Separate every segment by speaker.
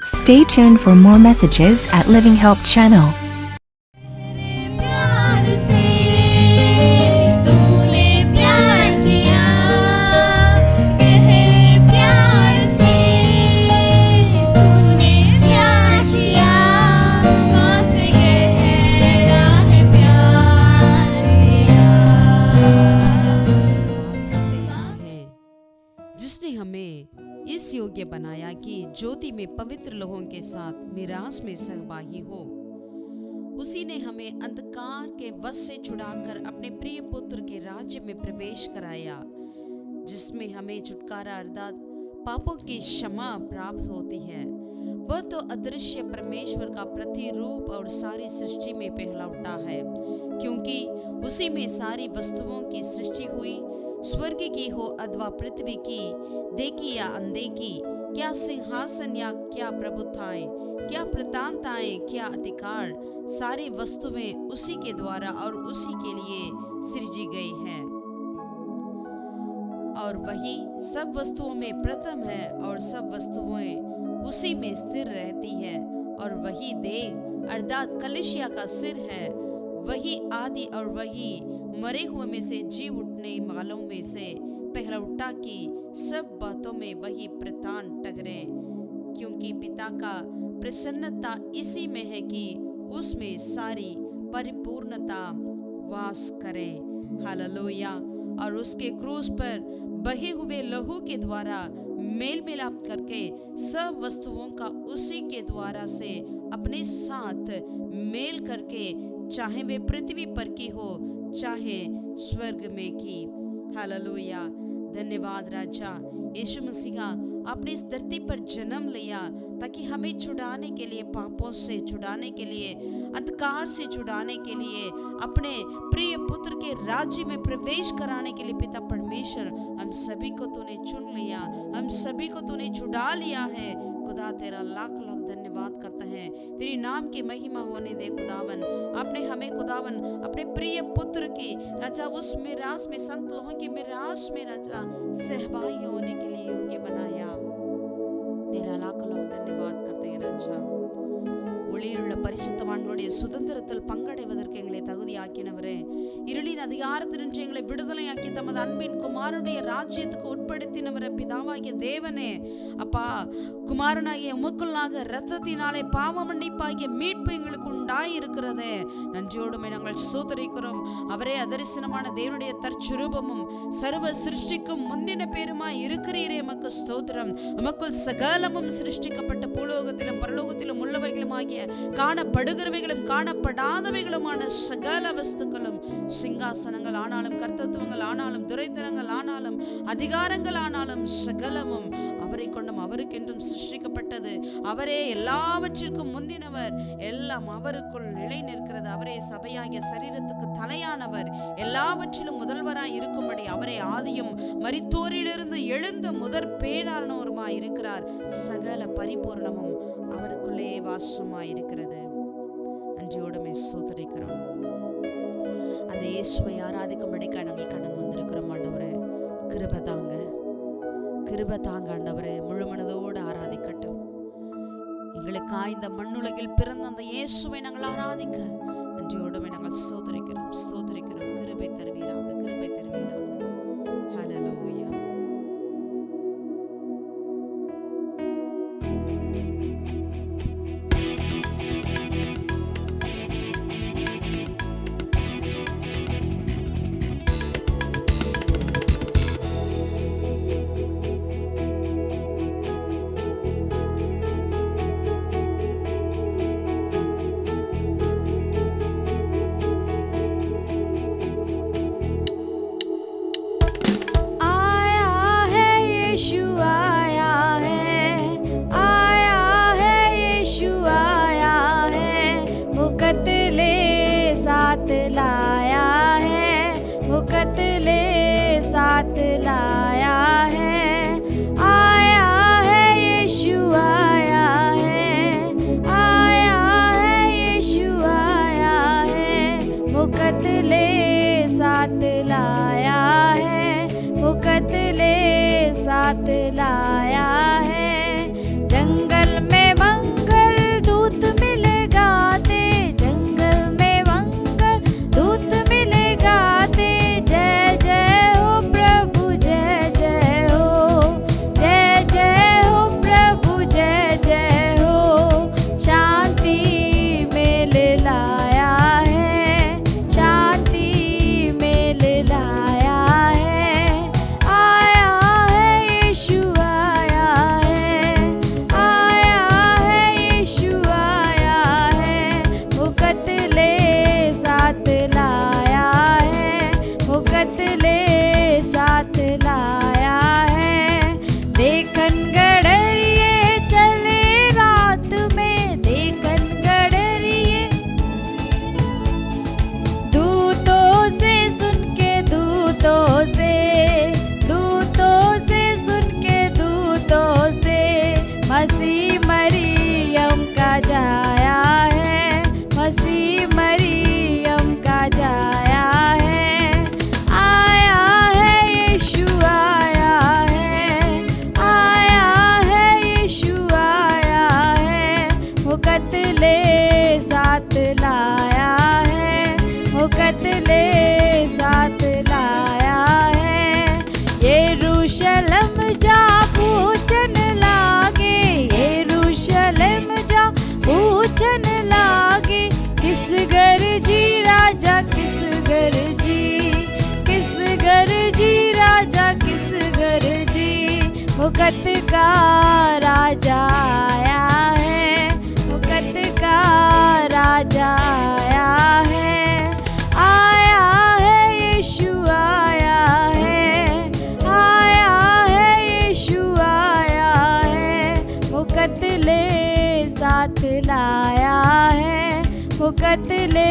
Speaker 1: Stay tuned for more messages at Living Help channel.
Speaker 2: प्यार से तूने प्यार किया, गहरे प्यार से तूने प्यार किया, माँ से गहरा है प्यार तेरा।
Speaker 3: है जिसने हमें इस योग्य बनाया कि ज्योति में पवित्र लोगों के साथ मिरास में सहभागी हो। उसी ने हमें अंधकार के वश से छुड़ाकर अपने प्रिय पुत्र के राज्य में प्रवेश कराया, जिसमें हमें छुटकारा अर्थात पापों की क्षमा प्राप्त होती है। वह तो अदृश्य परमेश्वर का प्रतिरूप और सारी सृष्टि में पहला उठा है, क्योंकि उसी में सारी वस्तुओं की सृष्टि हुई। स्वर्ग की हो अथवा पृथ्वी की, देखी या अनदेखी, क्या सिंहासन या क्या प्रभुताएं, क्या प्रतापताएं, क्या अधिकार, सारी वस्तुएं उसी के द्वारा और उसी के लिए सृजी गई हैं। और वही सब वस्तुओं में प्रथम है और सब वस्तुएं उसी में स्थिर रहती है। और वही देह अर्थात कलीसिया का सिर है, वही आदि और वही मरे हुए में से जी उठने वालों में से पहला उठा की सब बातों में वही प्रधान ठहरे, क्योंकि पिता का प्रसन्नता इसी में है कि उसमें सारी परिपूर्णता वास करे। हालेलुया। और उसके क्रूस पर बहे हुए लहू के द्वारा मेल मिलाप करके सब वस्तुओं का उसी के द्वारा से अपने साथ मेल करके, चाहे वे पृथ्वी पर की हो चाहे स्वर्ग में की। हालेलुया। धन्यवाद राजा। यीशु मसीह आपने इस धरती पर जन्म लिया ताकि हमें छुड़ाने के लिए, पापों से छुड़ाने के लिए, अंधकार से छुड़ाने के लिए, अपने प्रिय पुत्र के राज्य में प्रवेश कराने के लिए पिता परमेश्वर हम सभी को तूने चुन लिया, हम सभी को तूने छुड़ा लिया है। खुदा तेरा लाख लाख धन्यवाद करते हैं। तेरी नाम की महिमा होने दे खुदावन। आपने हमें खुदावन अपने प्रिय पुत्र की राजा उस मिरास में, संत लोगों की मिरास में राजा सहभागी होने के लिए योग्य बनाया। तेरा लाख लाख धन्यवाद करते हैं राजा। ஒளியிலுள்ள பரிசுத்தவான்களுடைய சுதந்திரத்தில் பங்கடைவதற்கு எங்களை தகுதியாக்கினவரே, இருளின் அதிகாரத்தினின்று எங்களை விடுதலையாக்கி தமது அன்பின் குமாரனுடைய ராஜ்யத்துக்கு உட்படுத்தினவரே, பிதாவாகிய தேவனே, அப்பா குமாரனாகிய உமக்குள்ளாக இரத்தத்தினாலே பாவ மன்னிப்பாகிய மீட்பு எங்களுக்கு உண்டாயிருக்கிறதே, நன்றியோடுமே நாங்கள் ஸ்தோத்திரிக்கிறோம். அவரே அதரிசனமான தேவனுடைய தற்சுரூபமும் சர்வ சிருஷ்டிக்கும் முந்தின பேருமாய் இருக்கிறீரே, எமக்கு ஸ்தோத்திரம். உமக்குள் சகலமும் சிருஷ்டிக்கப்பட்ட பூலோகத்திலும் பரலோகத்திலும் உள்ளவைகளும் ஆகிய காணப்படுகிறவைகளும் காணப்படாதவைகளுமான சகல வஸ்துக்களும், சிங்காசனங்கள் ஆனாலும் கர்த்தத்துவங்கள் ஆனாலும் துரைத்தனங்கள் ஆனாலும் அதிகாரங்கள் ஆனாலும் சகலமும் அவரை கொண்டும் அவருக்கென்றும் சிருஷ்டிக்கப்பட்டது. அவரே எல்லாவற்றிற்கும் முந்தினவர், எல்லாம் அவருக்குள் நிலை நிற்கிறது. அவரே சபையாகிய சரீரத்துக்கு தலையானவர், எல்லாவற்றிலும் முதல்வராய் இருக்கும்படி அவரே ஆதியும் மரித்தோரிலிருந்து எழுந்த முதற் பேரானவருமாய் இருக்கிறார். சகல பரிபூர்ணமும் அவருக்குள்ளே வாசமாய் இருக்கிறது. நன்றியோடுமே ஸ்தோத்திரிக்கிறோம். அந்த இயேசுவை ஆராதிக்கும்படிக்காக நாங்கள் கடந்து வந்திருக்கிறோம். ஆண்டவரே கிருபை தாங்க, கிருபை தாங்க ஆண்டவரே. முழு மனதோடு ஆராதிக்கட்டும். எங்களுக்காய் இந்த மண்ணுலகில் பிறந்த அந்த இயேசுவை நாங்கள் ஆராதிக்க நன்றியோடுமே நாங்கள் ஸ்தோத்திரிக்கிறோம், ஸ்தோத்திரிக்கிறோம். கிருபை தருவீராக, கிருபை தருவீராக. ஹல்லேலூயா.
Speaker 2: साथ लाया है, आया है यीशु आया है, आया है यीशु आया है, मुकतले साथ लाया है, मुकतले साथ लाया है। जंगल में मुकत का राजा आया है, मुकत का राजा आया है, आया है यीशु आया है, आया है यीशु आया है, मुकत ले साथ लाया है, मुकत ले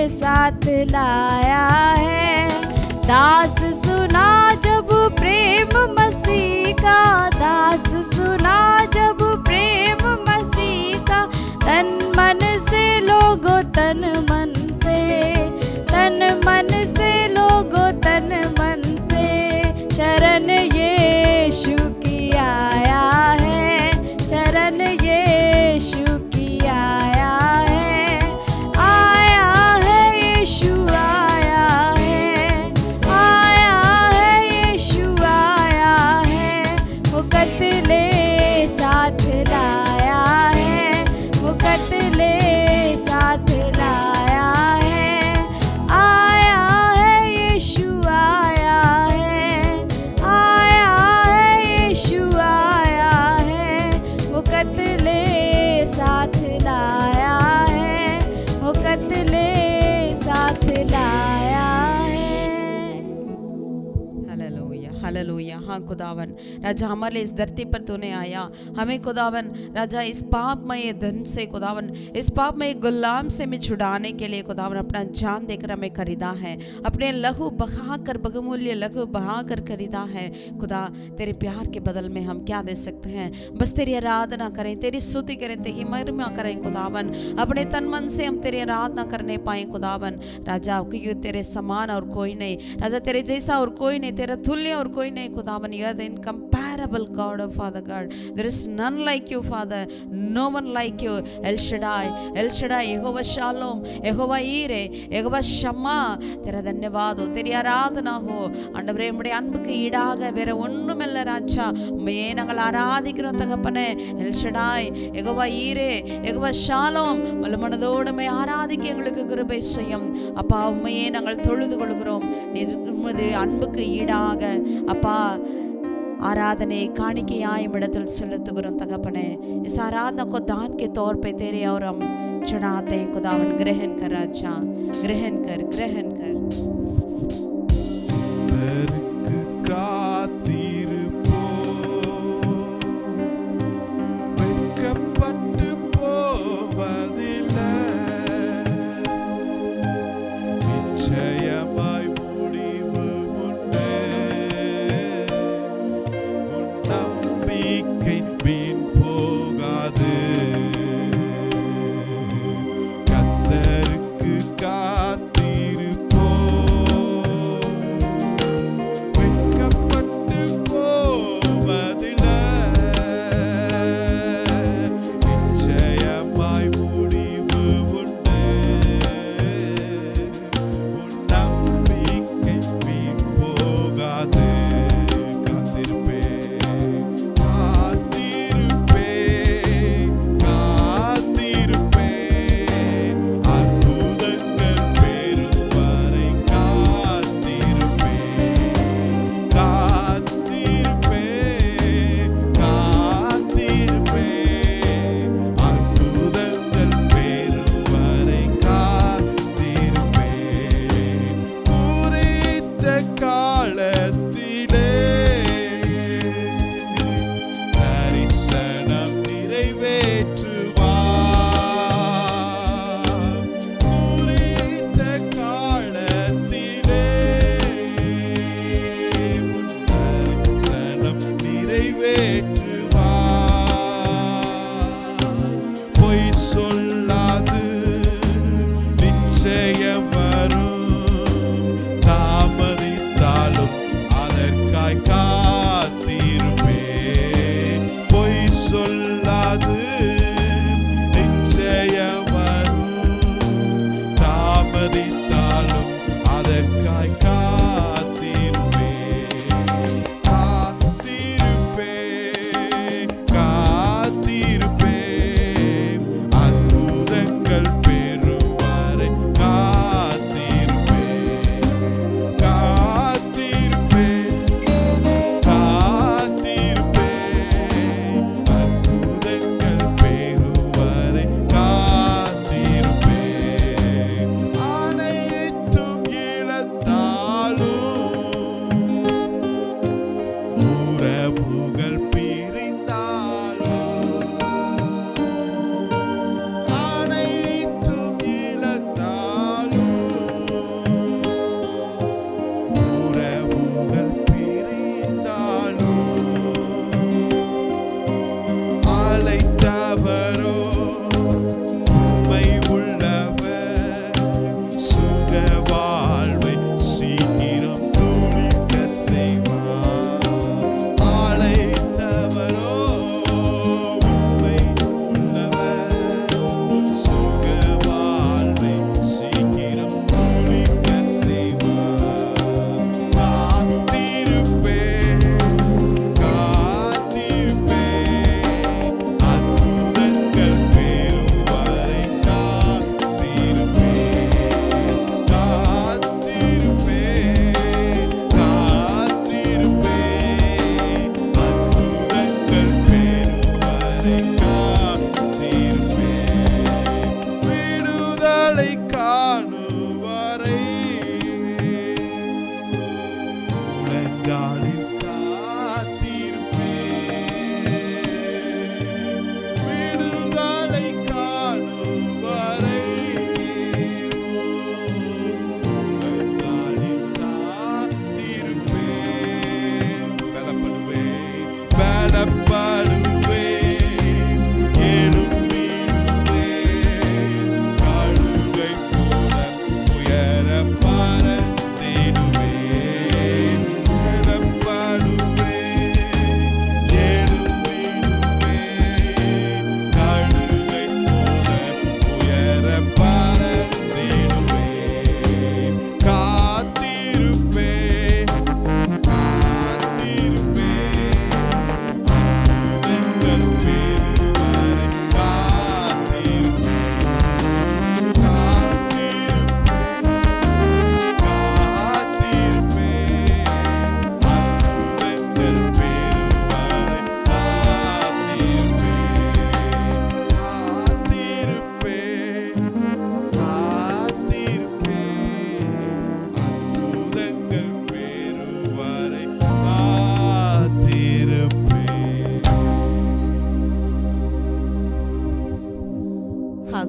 Speaker 2: साथ लाया है। दास सुना जब प्रेम मसीह का, दास सुना जब प्रेम मसीह का, तन मन से लोगो तन मन से, तन मन से लोगो तन मन से, शरण यीशु की आया है, शरण यीशु की आया है, आया है यीशु आया है, आया है यीशु आया है, मुकत ले साथ लाया है, मुकत ले साथ लाया है, आया है यीशु आया है, आया है यीशु आया है, मुकत ले साथ लाया है, मुकत ले साथ लाया है।
Speaker 3: Hallelujah, hallelujah. हाँ खुदावन राजा, हमारे लिए इस धरती पर तूने आया, हमें खुदावन राजा इस पापमय धन से, खुदावन इस पापमय गुलाम से हमें छुड़ाने के लिए खुदावन अपना जान देकर हमें खरीदा है, अपने लहू बहा कर, बहुमूल्य लहू बहा कर खरीदा है। खुदा तेरे प्यार के बदल में हम क्या दे सकते हैं? बस तेरी आराधना करें, तेरी स्तुति करें, तेरी महिमा करें खुदावन। अपने तन मन से हम तेरी आराधना करने पाए खुदावन राजा, क्योंकि तेरे समान और कोई नहीं राजा, तेरे जैसा और कोई नहीं, तेरा तुल्य और कोई नहीं खुदावन। You are the incomparable God, of Father God. There is none like you, Father. No one like you. El Shaddai, El Shaddai, Jehovah shalom, यहोवा ईरे, यहोवा शम्मा, तेरा धन्यवाद हो, तेरी आराधना हो ஆண்டவரே। உம்முடைய அன்புக்கு ஈடாக வேற ஒண்ணுமில்ல ராஜா, உம்மையே நாங்கள் ஆராதிக்கிறோம் தகப்பனே। எல் ஷடாய், யெகோவா ஈரே, யெகோவா ஷாலோம், முழு மனதோடு ஆராதிக்க எங்களுக்கு கிருபை செய்யும் அப்பா। உம்மையே நாங்கள் தொழுது கொள்கிறோம், உம்முடைய அன்புக்கு ஈடாக அப்பா आराधने काணிக்கையாய் இடத்தில் செலுத்துகிறோம் தகப்பனே। इस आराधना को दान के तौर पे तेरे और हम चढ़ाते हैं खुदावन। ग्रहण कर राजा, ग्रहण कर, ग्रहण कर।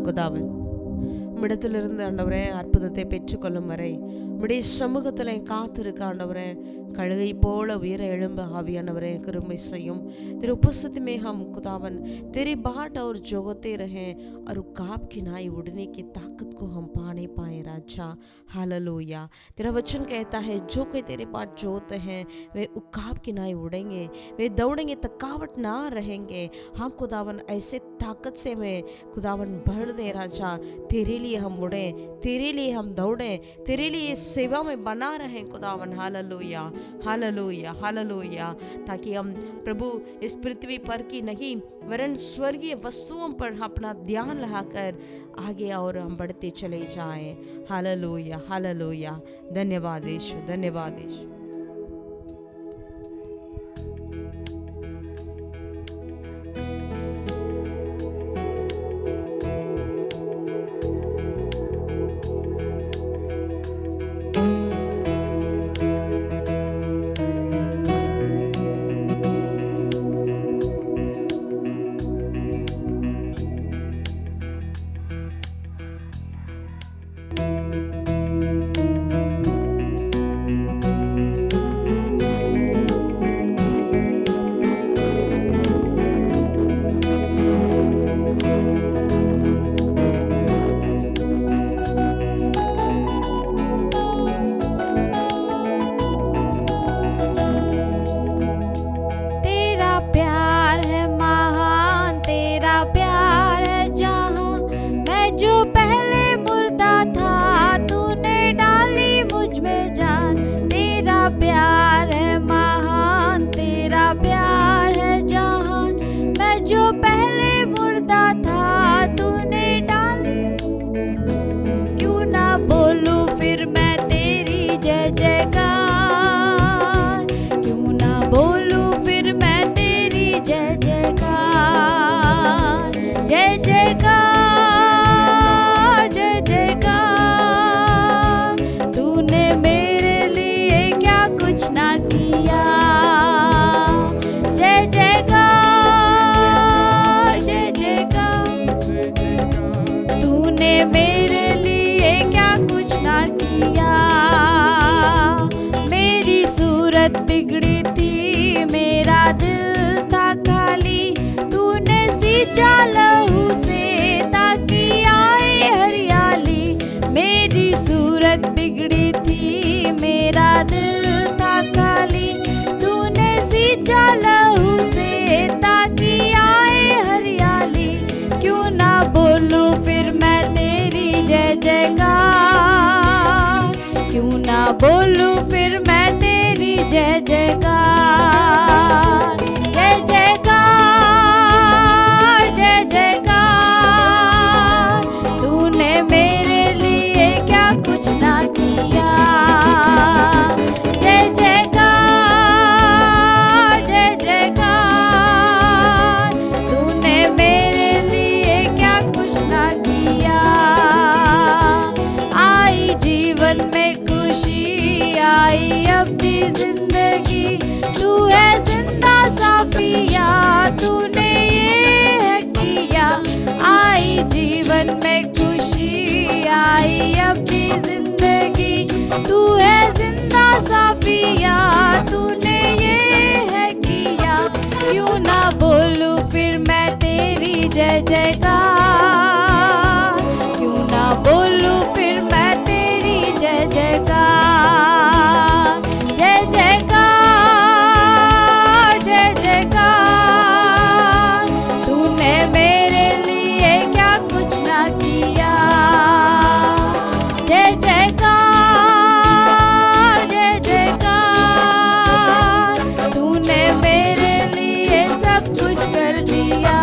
Speaker 3: குதாவன் மிடத்திலிருந்து ஆண்டவரே அற்புதத்தை பெற்றுக்கொள்ளும் வரை உம்முடைய சமூகத்தில் காத்திருக்க ஆண்டவரே कलगई पोल वीर एळंब आवियानवरे कृपा செய்யும் तेरे उपस्थिति में हम खुदावन तेरी बाट और जोगते रहें और उकाब की नाई उड़ने की ताकत को हम पाने पाए राजा हालेलुया। तेरा वचन कहता है जो कोई तेरे बाट जोते हैं वे उकाब की नाई उड़ेंगे, वे दौड़ेंगे थकावट ना रहेंगे। हाँ खुदावन ऐसे ताकत से वे खुदावन भर दे राजा, तेरे लिए हम उड़े, तेरे लिए हम दौड़े, तेरे लिए सेवा में बना रहें खुदावन हालेलुया हालेलुया हालेलुया। ताकि हम प्रभु इस पृथ्वी पर की नहीं वरन स्वर्गीय वस्तुओं पर अपना ध्यान लगाकर आगे और हम बढ़ते चले जाएं। Hallelujah hallelujah. धन्यवाद यीशु, धन्यवाद यीशु। बिगड़ी थी मेरा दिल था खाली, तूने सींचा लहू से ताकि आए हरियाली। मेरी सूरत बिगड़ी थी मेरा दिल था खाली, तूने सींचा लहू से ताकि आए हरियाली। क्यों ना बोलूं फिर मैं तेरी जय जयकार, क्यों ना बोलूं फिर मैं तेरी जय जयकार। जय जयकार जय जयकार, तूने मेरे लिए क्या कुछ ना किया। जय जयकार जय जयकार, तूने मेरे लिए क्या कुछ ना किया। आई जीवन में खुशी, आई अपनी जिंदगी, तू है जिंदा साफिया, तूने ये है किया। आई जीवन में खुशी, आई अपनी जिंदगी, तू है जिंदा साफिया, तूने ये है किया। क्यों ना बोलूं फिर मैं तेरी जय जयकार, क्यों ना बोलूं फिर मैं तेरी जय जयकार। जय जयकार जय जयकार, तूने मेरे लिए क्या कुछ ना किया। जय जयकार जय जयकार, तूने मेरे लिए सब कुछ कर दिया।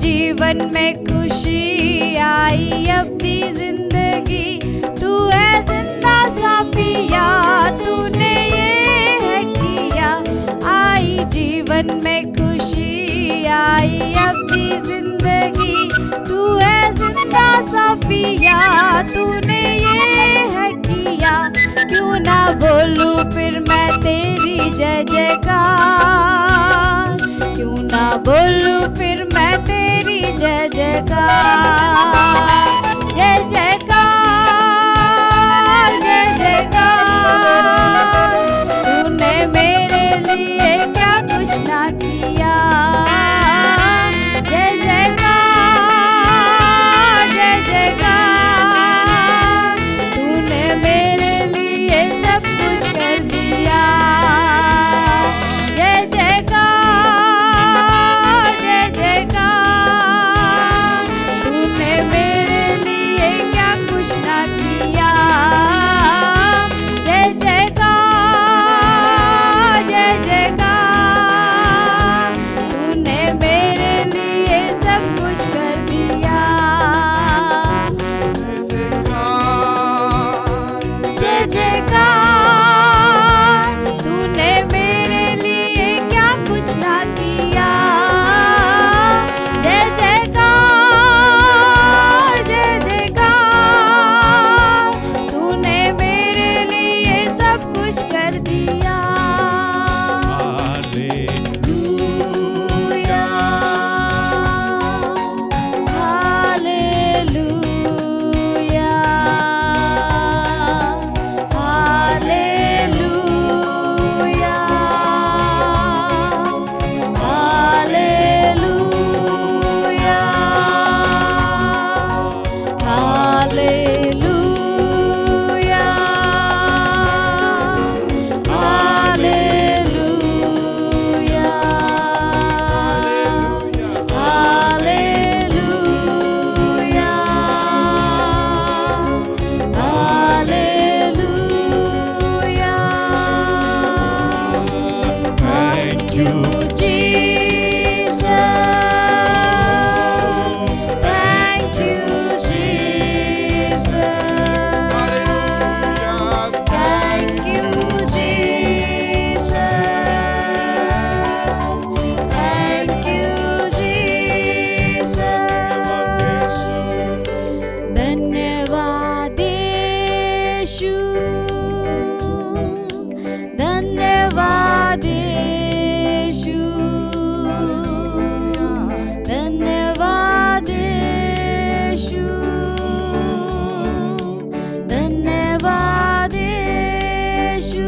Speaker 2: जीवन में खुशी आई अपनी जिंदगी, तू है जिंदा साफिया, तूने ये है किया। आई जीवन में खुशी आई अपनी जिंदगी, तू है जिंदा साफिया, तूने ये है किया। क्यों ना बोलूं फिर मैं तेरी जय जयकार, क्यों ना बोलूं फिर मैं तेरी जय जयकार। जय जयकार जय जयकार, तूने मेरे लिए क्या कुछ ना किया। जय जयकार जय जयकार, तूने मेरे लिए सब कुछ कर दिया। जय जयकार जय जयकार, तूने मेरे लिए क्या कुछ ना किया। जय जयकार जय जयकार, तूने मेरे लिए सब कुछ कर दिया। जय जयकार, तूने मेरे लिए क्या कुछ ना किया। जय जयकार जय जयकार, तूने मेरे लिए सब कुछ कर दिया। Hallelujah hallelujah hallelujah hallelujah hallelujah hallelujah hallelujah hallelujah. Thank you Jesus, thank you Jesus, thank you Jesus, thank you Jesus। धन्यवाद यीशु, धन्यवाद यीशु, धन्यवाद यीशु, धन्यवाद Yeshu.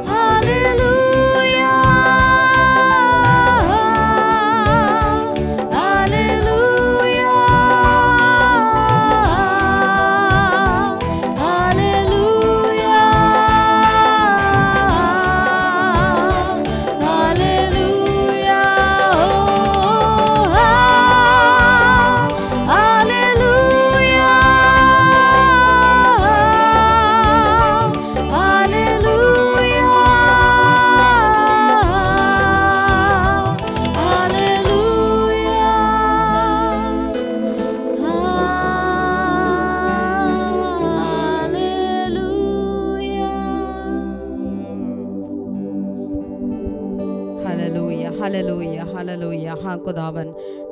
Speaker 2: Hallelujah hallelujah hallelujah hallelujah. Hallelujah hallelujah hallelujah hallelujah hallelujah. हाँ खुदावन,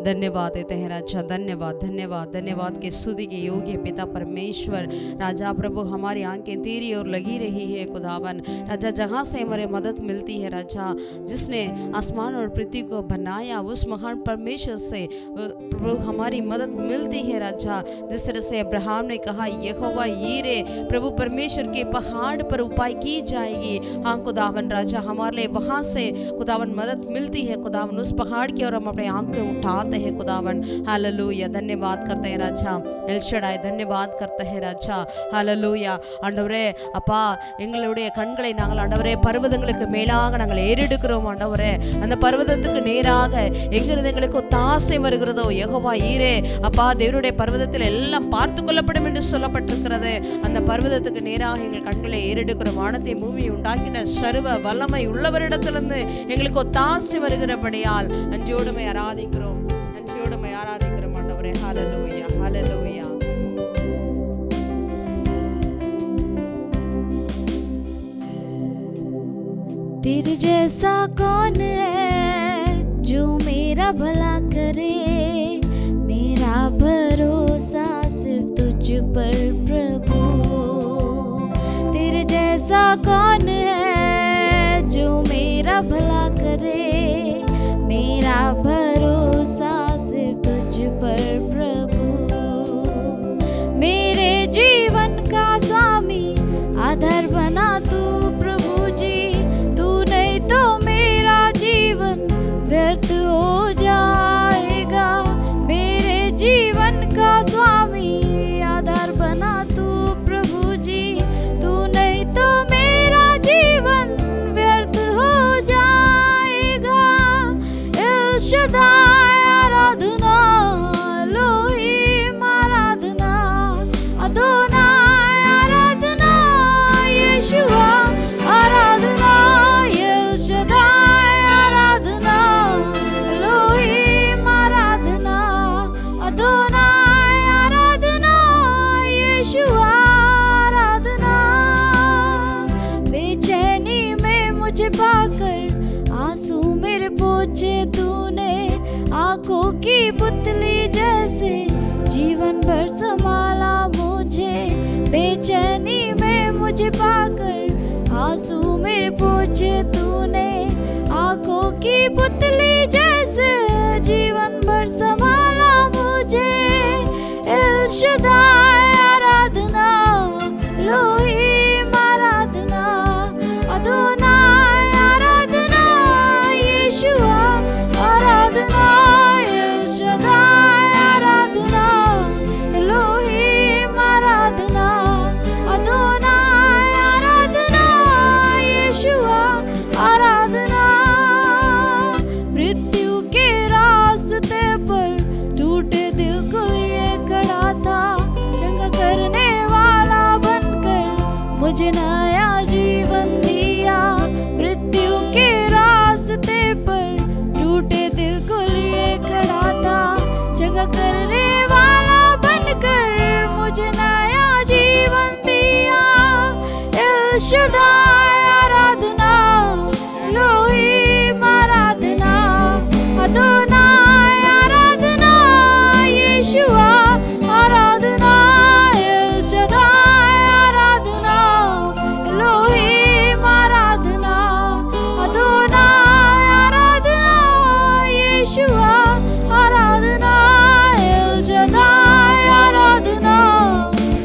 Speaker 2: धन्यवाद है तेरा अच्छा, धन्यवाद धन्यवाद धन्यवाद के स्तुति के योग्य पिता परमेश्वर। राजा प्रभु, हमारी आंखें तेरी ओर लगी रही है खुदावन। राजा, जहाँ से हमारे मदद मिलती है राजा, जिसने आसमान और पृथ्वी को बनाया उस महान परमेश्वर से प्रभु हमारी मदद मिलती है राजा। जिस तरह से अब्राहम ने कहा यहोवा यीरे, प्रभु परमेश्वर के पहाड़ पर उपाय की जाएगी। हाँ खुदावन राजा, हमारे लिए वहाँ से खुदावन मदद मिलती है खुदावन। उस पहाड़ की ओर हम अपने आंखें उठाते हैं खुदावन। हालेलुया, धन्यवाद करते हैं राजा। एल शडाई, धन्यवाद करते हैं राजा। हालेलुया ஆண்டவரே, அப்பா எங்களுடைய கண்களை நாங்கள் ஆண்டவரே பர்வதங்களுக்கு மேலாக நாங்கள் ஏறெடுக்கிறோம் ஆண்டவரே। அந்த பர்வதத்துக்கு நேராக எங்கிருந்து எங்களுக்கு ஒத்தாசை வருகிறதோ யெகோவா ஈரே அப்பா தேவனுடைய பர்வதத்தில் எல்லாம் பார்த்து கொள்ளப்படும் என்று சொல்லப்பட்டிருக்கிறது. அந்த பர்வதத்துக்கு நேராக எங்கள் கண்களை ஏறெடுக்கிற வானத்தை பூமியை உண்டாக்கின சர்வ வல்லமை உள்ளவரிடத்திலிருந்து எங்களுக்கு ஒத்தாசை வருகிறபடியால் நன்றியோடுமை ஆராதிக்கிறோம், நன்றியோடுமை ஆராதிக்கிறோம் ஆண்டவரே. ஹல்லேலூயா, ஹல்லேலூயா.
Speaker 4: तेरे जैसा कौन है जो मेरा भला करे, मेरा भरोसा सिर्फ तुझ पर प्रभु। तेरे जैसा कौन है जो मेरा भला करे, मेरा भरोसा सिर्फ तुझ पर प्रभु। मेरे जीवन का स्वामी आधार बना तू प्रभु जी, तू नहीं तो मेरा जीवन व्यर्थ हो जाएगा। मेरे जीवन का स्वामी आधार बना तू प्रभु जी, तू नहीं तो मेरा जीवन व्यर्थ हो जाएगा। एल शदाई आराधना, एलोहिम आराधना, अदोनाई आराधना, यीशुआ आराधना, एल शदाई आराधना, एलोहिम आराधना, अदोनाई आराधना, यीशुआ आराधना। बेचैनी में मुझे पाकर आंसू मेरे पोंछे तूने, आंखों की पुतली जैसे जीवन भर संभाला मुझे। बेचैनी में मुझे पाकर आंसू मेरे पोंछे तूने, आंखों की पुतली जैसे जीवन भर संभाला मुझे। एल शदाई आराधना, एलोहिम आराधना, अदोनाई आराधना, यीशुआ आराधना, एल शदाई आराधना, एलोहिम आराधना, अदोनाई आराधना, यीशुआ आराधना। मृत्यु के रास्ते पर टूटे दिल को लिए खड़ा था, चंगा करने वाला बनकर मुझे नया जीवन दिया। मृत्यु के रास्ते पर टूटे दिल को लिए खड़ा था, चंगा करने वाला बनकर मुझे नया जीवन दिया। एल शदाई आराधना, एलोहिम आराधना, अदोनाई आराधना, यीशुआ आराधना, एल शदाई आराधना, एलोहिम आराधना, अदोनाई आराधना, यीशुआ आराधना, एल शदाई आराधना,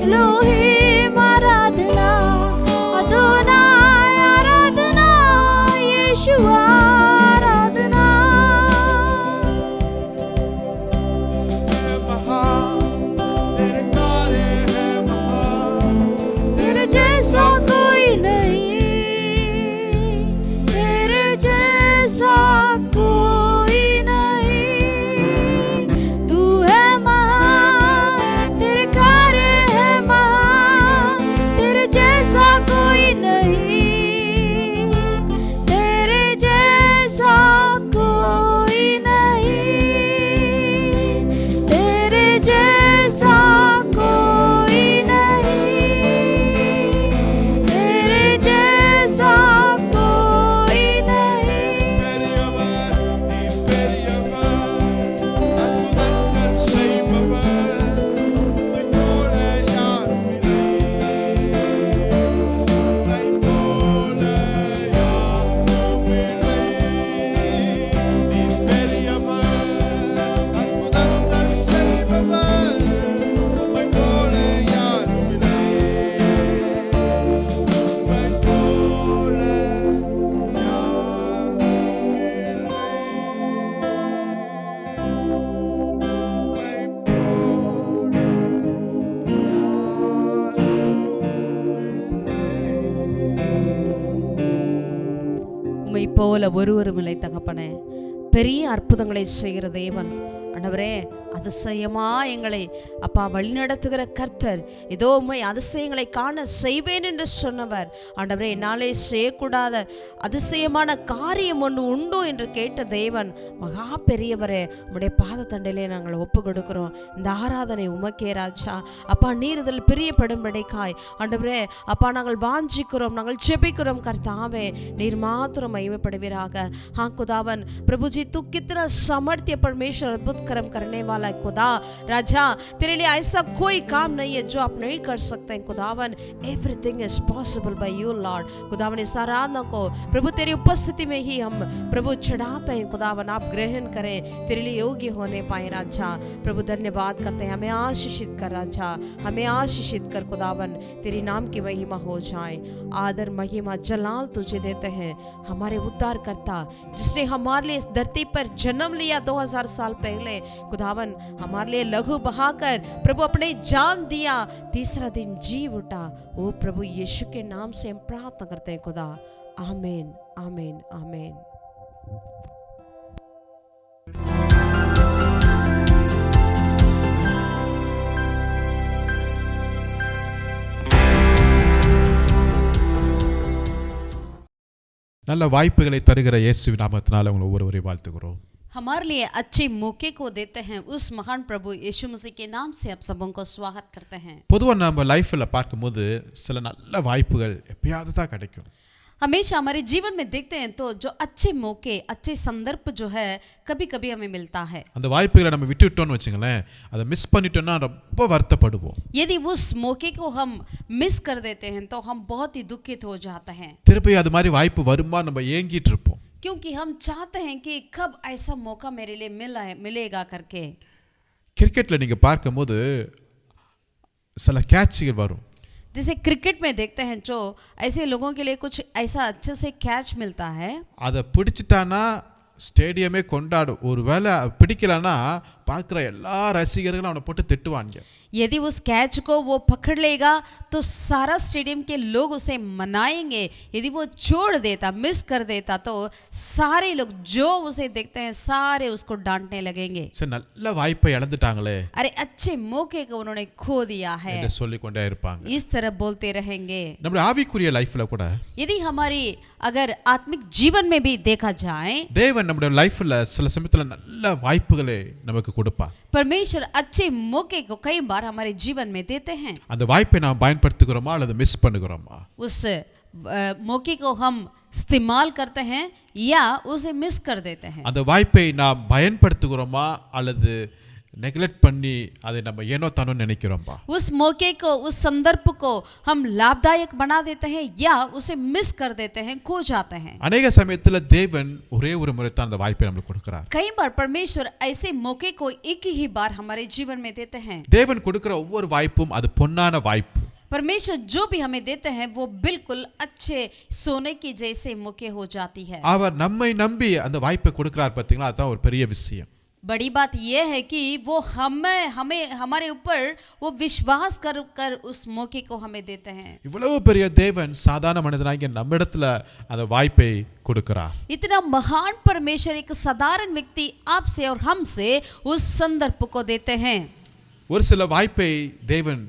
Speaker 4: एलोहिम आराधना, अदोनाई आराधना, यीशुआ आराधना। तेरे जैसा कोई नहीं, तेरे जैसा कोई नहीं। तू है महान, तेरे कार्य है महान, तेरे जैसा कोई नहीं, तेरे जैसा कोई नहीं, तेरे जैसा कोई नहीं, तेरे जैसा कोई नहीं।
Speaker 2: உம்மை போல ஒருவரும் இல்லை தகப்பனே. பெரிய அற்புதங்களை செய்கிற தேவன். ஆண்டவரே, அதிசயமா எங்களை அப்பா வழிநடத்துகிற கர்த்தர், இதோ உம்மை அதிசயங்களை காண செய்வேன் என்று சொன்னவர். ஆண்டவரே, என்னாலே செய்யக்கூடாத அதிசயமான காரியம் ஒன்று உண்டோ என்று கேட்ட தேவன், மகா பெரியவரே, உம்முடைய பாதத்தண்டையிலே நாங்கள் ஒப்பு கொடுக்கிறோம். இந்த ஆராதனை உமக்கே ராஜா. அப்பா, நீர் இதில் பிரியப்படும்படிக்காய் ஆண்டவரே அப்பா நாங்கள் வாஞ்சிக்கிறோம், நாங்கள் ஜெபிக்கிறோம் கர்த்தாவே, நீர் மாத்திரம் மகிமைப்படுவீராக. हाँ खुदावन, प्रभु जी तू कितना सामर्थ्य परमेश्वर अद्भुत कर्म करने वाला है खुदा। राजा, तेरे लिए ऐसा कोई काम नहीं है जो आप नहीं कर सकते हैं खुदावन। Everything is possible by you Lord. खुदावन, इस आराधना को प्रभु तेरी उपस्थिति में ही हम प्रभु चढ़ाते हैं खुदावन, आप ग्रहण करें, तेरे लिए योग्य होने पाए राजा। प्रभु धन्यवाद करते हैं, हमें आशीषित कर राजा, हमें आशीषित कर खुदावन, तेरी नाम की महिमा हो जाए। आदर महिमा जलाल तुझे देते हैं, हमारे उद्धारकर्ता, जिसने हमारे लिए इस धरती पर जन्म लिया 2000 साल पहले खुदावन, हमारे लिए लहू बहाकर प्रभु अपने जान दिया, तीसरा दिन जी उठा। वो प्रभु यीशु के नाम से हम प्रार्थना करते हैं खुदा। आमीन, आमीन, आमीन।
Speaker 5: நல்ல வாய்ப்புகளை தருகிற இயேசுவின் நாமத்தினால உங்களை ஒவ்வொருவரையும் வாழ்த்துகிறோம்.
Speaker 2: हमारे लिए अच्छे मौके को देते हैं उस महान प्रभु यीशु मसीह के नाम से आप सबों को स्वागत करते हैं।
Speaker 5: பொதுவா நம்ம லைஃப்ல பார்க்கும்போது சில நல்ல வாய்ப்புகள் எப்பயாவது தான் கிடைக்கும்.
Speaker 2: हमेशा हमारे जीवन में देखते हैं तो जो अच्छे मौके, अच्छे संदर्भ जो है कभी कभी हमें मिलता है।
Speaker 5: அந்த வாய்ப்புகளை நம்ம விட்டுட்டோம்னு வெச்சுங்களேன், அதை மிஸ் பண்ணிட்டோம்னா ரொம்ப வருத்தப்படுவோம்.
Speaker 2: यदि उस मौके को हम मिस कर देते हैं तो हम बहुत ही दुखित हो जाते हैं।
Speaker 5: திருப்பி அது மாதிரி வாய்ப்பு வருமா நம்ம ஏங்கிட்டு இருப்போம்.
Speaker 2: क्योंकि हम चाहते हैं कि कब ऐसा मौका मेरे लिए मिलेगा करके।
Speaker 5: கிரிக்கெட்ல நீங்க பார்க்கும்போது சில கேட்ச்கள் வரும்.
Speaker 2: जैसे क्रिकेट में देखते हैं जो ऐसे लोगों के लिए कुछ ऐसा अच्छे से कैच मिलता है,
Speaker 5: அதை பிடிச்சிட்டானா ஸ்டேடியமே கொண்டாடும். ஒருவேளை பிடிக்கலன்னா பார்க்குற எல்லா ரசிகர்களும் அவனை போட்டு திட்டுவாங்க.
Speaker 2: यदि उस कैच को वो पकड़ लेगा तो सारा स्टेडियम के लोग उसे मनाएंगे। यदि वो छोड़ देता, मिस कर देता तो सारे लोग जो उसे देखते हैं सारे उसको डांटने लगेंगे।
Speaker 5: சரி, நல்ல வாய்ப்பை இழந்துட்டாங்களே
Speaker 2: अरे अच्छे मौके को उन्होंने खो दिया है,
Speaker 5: என்று சொல்லிக்கொண்டே இருப்பாங்க.
Speaker 2: इस तरह बोलते रहेंगे।
Speaker 5: நம்முடைய ஆவிக்குரிய லைஃப்ல கூட
Speaker 2: यदि हमारी अगर आत्मिक जीवन में भी देखा जाए,
Speaker 5: தேவன் நம்முடைய லைஃப்ல சில சமயத்துல நல்ல வாய்ப்புகளை நமக்கு கொடுப்பார்.
Speaker 2: परमेश्वर अच्छे मौके को कई बार हमारे जीवन में देते हैं।
Speaker 5: அந்த வாய்ப்பை நாம் பயன்படுத்துகிறோமா அல்லது மிஸ் பண்ணுகிறோமா?
Speaker 2: उस मौके को हम इस्तेमाल करते हैं या उसे मिस कर देते हैं।
Speaker 5: அந்த வாய்ப்பை நாம் பயன்படுத்துகிறோமா அல்லது நெக்லெக்ட் பண்ணி அதை நம்ம ஏனோ தானோ நினைக்கிறோம்பா?
Speaker 2: उस मौके को, उस संदर्भ को हम लाभदायक बना देते हैं या उसे मिस कर देते हैं, खो जाते हैं।
Speaker 5: अनेक சமயத்துல தேவன் ஒரே ஒரு முறை தான் அந்த வாய்ப்பை நமக்கு கொடுக்கிறார்.
Speaker 2: कई बार परमेश्वर ऐसे मौके को एक ही बार हमारे जीवन में देते हैं।
Speaker 5: தேவன் கொடுக்கிற ஒவ்வொரு வாய்ப்பும் அது பொன்னான வாய்ப்பு.
Speaker 2: परमेश्वर जो भी हमें देते हैं वो बिल्कुल अच्छे सोने की जैसे मौके हो जाती है।
Speaker 5: அவர் நம்மை நம்பி அந்த வாய்ப்பை கொடுக்கிறார் பாத்தீங்களா? அதான் ஒரு பெரிய விஷயம்.
Speaker 2: बड़ी बात यह है कि वो हमें हमारे ऊपर वो विश्वास कर उस मौके को हमें देते हैं।
Speaker 5: இவ்வளவு பெரிய தேவன் சாதாரண மனிதனாகிய நம்மிடத்துல அந்த வாய்ப்பை கொடுக்கிறார்.
Speaker 2: इतना महान परमेश्वर एक साधारण व्यक्ति आपसे और हमसे उस संदर्भ को देते हैं।
Speaker 5: ஒரு சில வாய்ப்பை தேவன்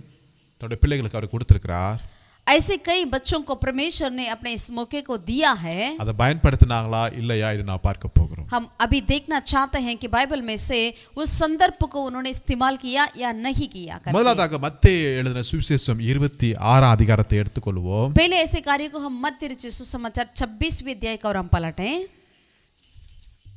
Speaker 5: தன்னுடைய பிள்ளைகளுக்கு அவர் கொடுத்திருக்கிறார்.
Speaker 2: ऐसे कई बच्चों को परमेश्वर ने अपने इस मौके को दिया है।
Speaker 5: அதை பயன்படுத்தினாங்களா இல்லையா இது நான் பார்க்க போகிறோம்.
Speaker 2: हम अभी देखना चाहते हैं कि बाइबल में से उस संदर्भ को उन्होंने इस्तेमाल किया या नहीं किया करके।
Speaker 5: முதலாவதாக மத்தேயு எழுதின சுவிசேஷம் 26 அதிகாரத்தை எடுத்துக்கொள்வோம்.
Speaker 2: पहले ऐसे कार्य को हम मत्ती रचित सुसमाचार 26वें अध्याय को हम पलटें।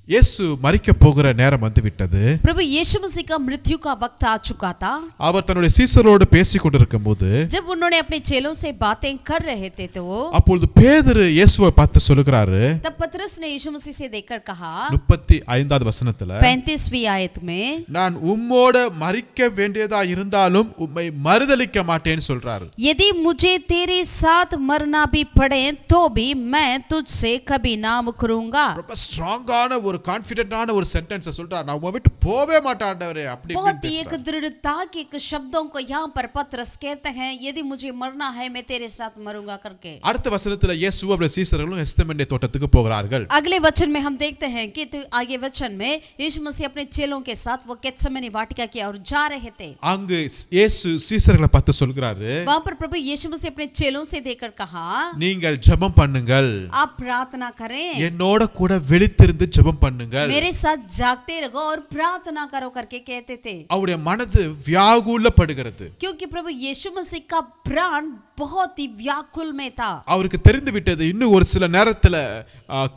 Speaker 5: இயேசு மரிக்க போகிற நேரம் வந்து விட்டது.
Speaker 2: प्रभु यीशु मसीह का मृत्यु का वक्त आ चुका था।
Speaker 5: அவர் தன்னுடைய சீசரோடு பேசிக் கொண்டிருக்கும்போது
Speaker 2: जब उन्होंने अपने चेलों से बातें कर रहे थे तो
Speaker 5: அப்பொழுது பேதுரு இயேசுவை பார்த்து சொல்லுகிறாரு.
Speaker 2: तब पतरस ने यीशु मसीह से देखकर कहा
Speaker 5: 35வது வசனத்துல
Speaker 2: 35वीं आयत में,
Speaker 5: நான் உம்மோட மரிக்க வேண்டியதா இருந்தாலும் உம்மை மறுதலிக்க மாட்டேன்னு சொல்றாரு.
Speaker 2: यदि मुझे तेरे साथ मरना भी पड़े तो भी मैं तुझसे कभी ना मुकरूंगा।
Speaker 5: ரொம்ப ஸ்ட்ராங்கான ஒரு கான்ஃபிடென்ட்டான ஒரு சென்டென்ஸை சொல்றார், நான் உங்களை விட்டு போவே மாட்டேன் ஆண்டவரே அப்படி
Speaker 2: बहुत ही एक दृढ़ता के एक शब्दों को यहाँ पर पतरस कहते हैं, यदि मुझे मरना है मैं तेरे साथ मरूंगा करके।
Speaker 5: அடுத்த வசனத்துல இயேசு அவருடைய சீசர்களும் கெத்செமனே தோட்டத்துக்கு போகிறார்கள்.
Speaker 2: अगले वचन में हम देखते हैं कि तो आगे वचन में यीशु मसीह अपने चेलों के साथ वो गेत्सेमनी वाटिका की ओर जा रहे थे।
Speaker 5: அங்கு இயேசு சீசர்களை பார்த்து சொல்கிறாரு,
Speaker 2: वहां पर प्रभु यीशु मसीह अपने चेलों से देखकर कहा,
Speaker 5: நீங்கள் ஜெபம் பண்ணுங்கள்,
Speaker 2: आप प्रार्थना करें,
Speaker 5: என்னோட கூட விழித்திருந்து ஜெபம் பண்ணுங்கள்,
Speaker 2: मेरे साथ जागते रहो और प्रार्थना करो करके कहते थे।
Speaker 5: அவருடைய மனது வியாகுலப்படுகிறது.
Speaker 2: क्योंकि प्रभु यीशु मसीह का प्राण बहुत ही व्याकुल में था।
Speaker 5: அவருக்கு தெரிந்து விட்டது இன்னும் ஒரு சில நேரத்துல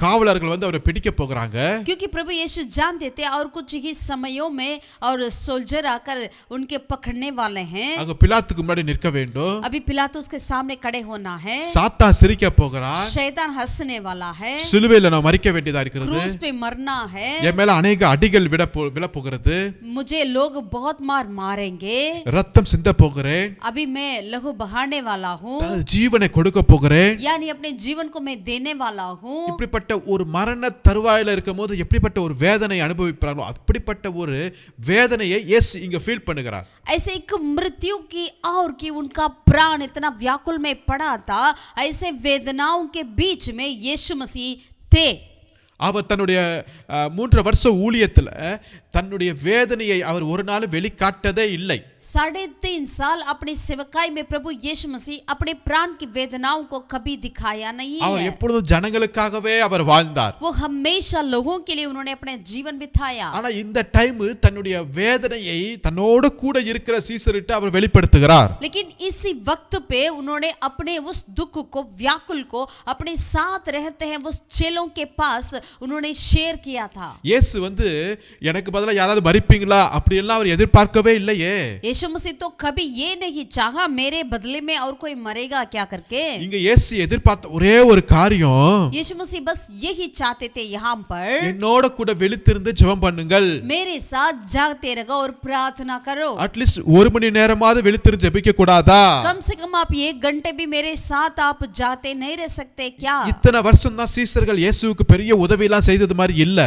Speaker 5: காவலர்கள் வந்து அவரை பிடிக்க போகிறாங்க.
Speaker 2: क्योंकि प्रभु यीशु जानते थे और कुछ ही समयों में और सोल्जर आकर उनके पकड़ने वाले हैं।
Speaker 5: அங்க பிலாத்துக்கு முன்னாடி நிற்க வேண்டும்.
Speaker 2: अभी पिलातुस के सामने खड़े होना है।
Speaker 5: சாத்தான் சிரிக்க போகிறான்.
Speaker 2: शैतान हंसने वाला है।
Speaker 5: சிலுவையில நான் மரிக்க வேண்டியதா இருக்கிறது.
Speaker 2: क्रूस पे मरना है।
Speaker 5: என் மேல अनेक அடிகள் விழ போகிறது.
Speaker 2: मुझे लोग बहुत मार मारेंगे।
Speaker 5: ரத்தம் சிந்த போகிறேன்.
Speaker 2: अभी मैं लहू बहाने वाला हूँ।
Speaker 5: தனது ஜீவனை கொடுக்க போகிறேன்.
Speaker 2: यानी अपने जीवन को मैं देने वाला हूँ।
Speaker 5: இப்படிப்பட்ட ஒரு மரண தருவாயில இருக்கும்போது எப்படிப்பட்ட ஒரு வேதனை அனுபவிப்பார்களோ அப்படிப்பட்ட ஒரு வேதனையை இயேசு இங்க ஃபீல் பண்ணுகிறார்.
Speaker 2: ऐसे एक मृत्यु की और कि उनका प्राण इतना व्याकुल में पड़ा था, ऐसे वेदनाओं के बीच में यीशु मसीह थे।
Speaker 5: அவர் தன்னுடைய 3 வருஷ ஊழியத்துல தன்னுடைய வேதனையை அவர் ஒரு நாள் வெளிக்காட்டதே இல்லை.
Speaker 2: 3.5 साल अपनी सेवकाई में प्रभु यीशु मसीह अपने प्राण की वेदनाओं को कभी दिखाया नहीं
Speaker 5: அவர்
Speaker 2: है।
Speaker 5: எப்பொழுதும் ஜனங்களுக்காகவே அவர் வாழ்ந்தார்.
Speaker 2: वो हमेशा लोगों के लिए उन्होंने अपने जीवन बिताया।
Speaker 5: ஆனா இந்த டைம் தன்னுடைய வேதனையை தன்னோடு கூட இருக்கிற சீசரிட்ட அவர் வெளிப்படுத்துகிறார்.
Speaker 2: लेकिन इसी वक्त पे उन्होंने अपने उस दुख को, व्याकुल को अपने साथ रहते हैं उस चेलों के पास उन्होंने शेयर किया था।
Speaker 5: இயேசு வந்து எனக்கு பதிலா யாராவது மரிப்பீங்களா அப்படி எல்லாம் அவர் எதிர்பார்க்கவே இல்லையே.
Speaker 2: यीशु मसीह तो कभी ये नहीं चाहा मेरे बदले में और कोई मरेगा क्या करके।
Speaker 5: இங்க இயேசு எதிர்பார்த்த ஒரே ஒரு காரியம்,
Speaker 2: यीशु मसीह बस यही चाहते थे यहाँ पर,
Speaker 5: என்னோட கூட விழித்திருந்து ஜெபம் பண்ணுங்கள்,
Speaker 2: मेरे साथ जागते रहो और प्रार्थना करो।
Speaker 5: அட்லீஸ்ட் 1 மணி நேரமாவது விழித்திருந்து ஜெபிக்க கூடாதா?
Speaker 2: कम से कम आप 1 घंटे भी मेरे साथ आप जाते नहीं रह सकते क्या?
Speaker 5: இத்தனை வருஷம் தான் சீசர்கள் இயேசுவுக்கு பெரிய உதவி எல்லாம் செய்தது மாதிரி இல்ல.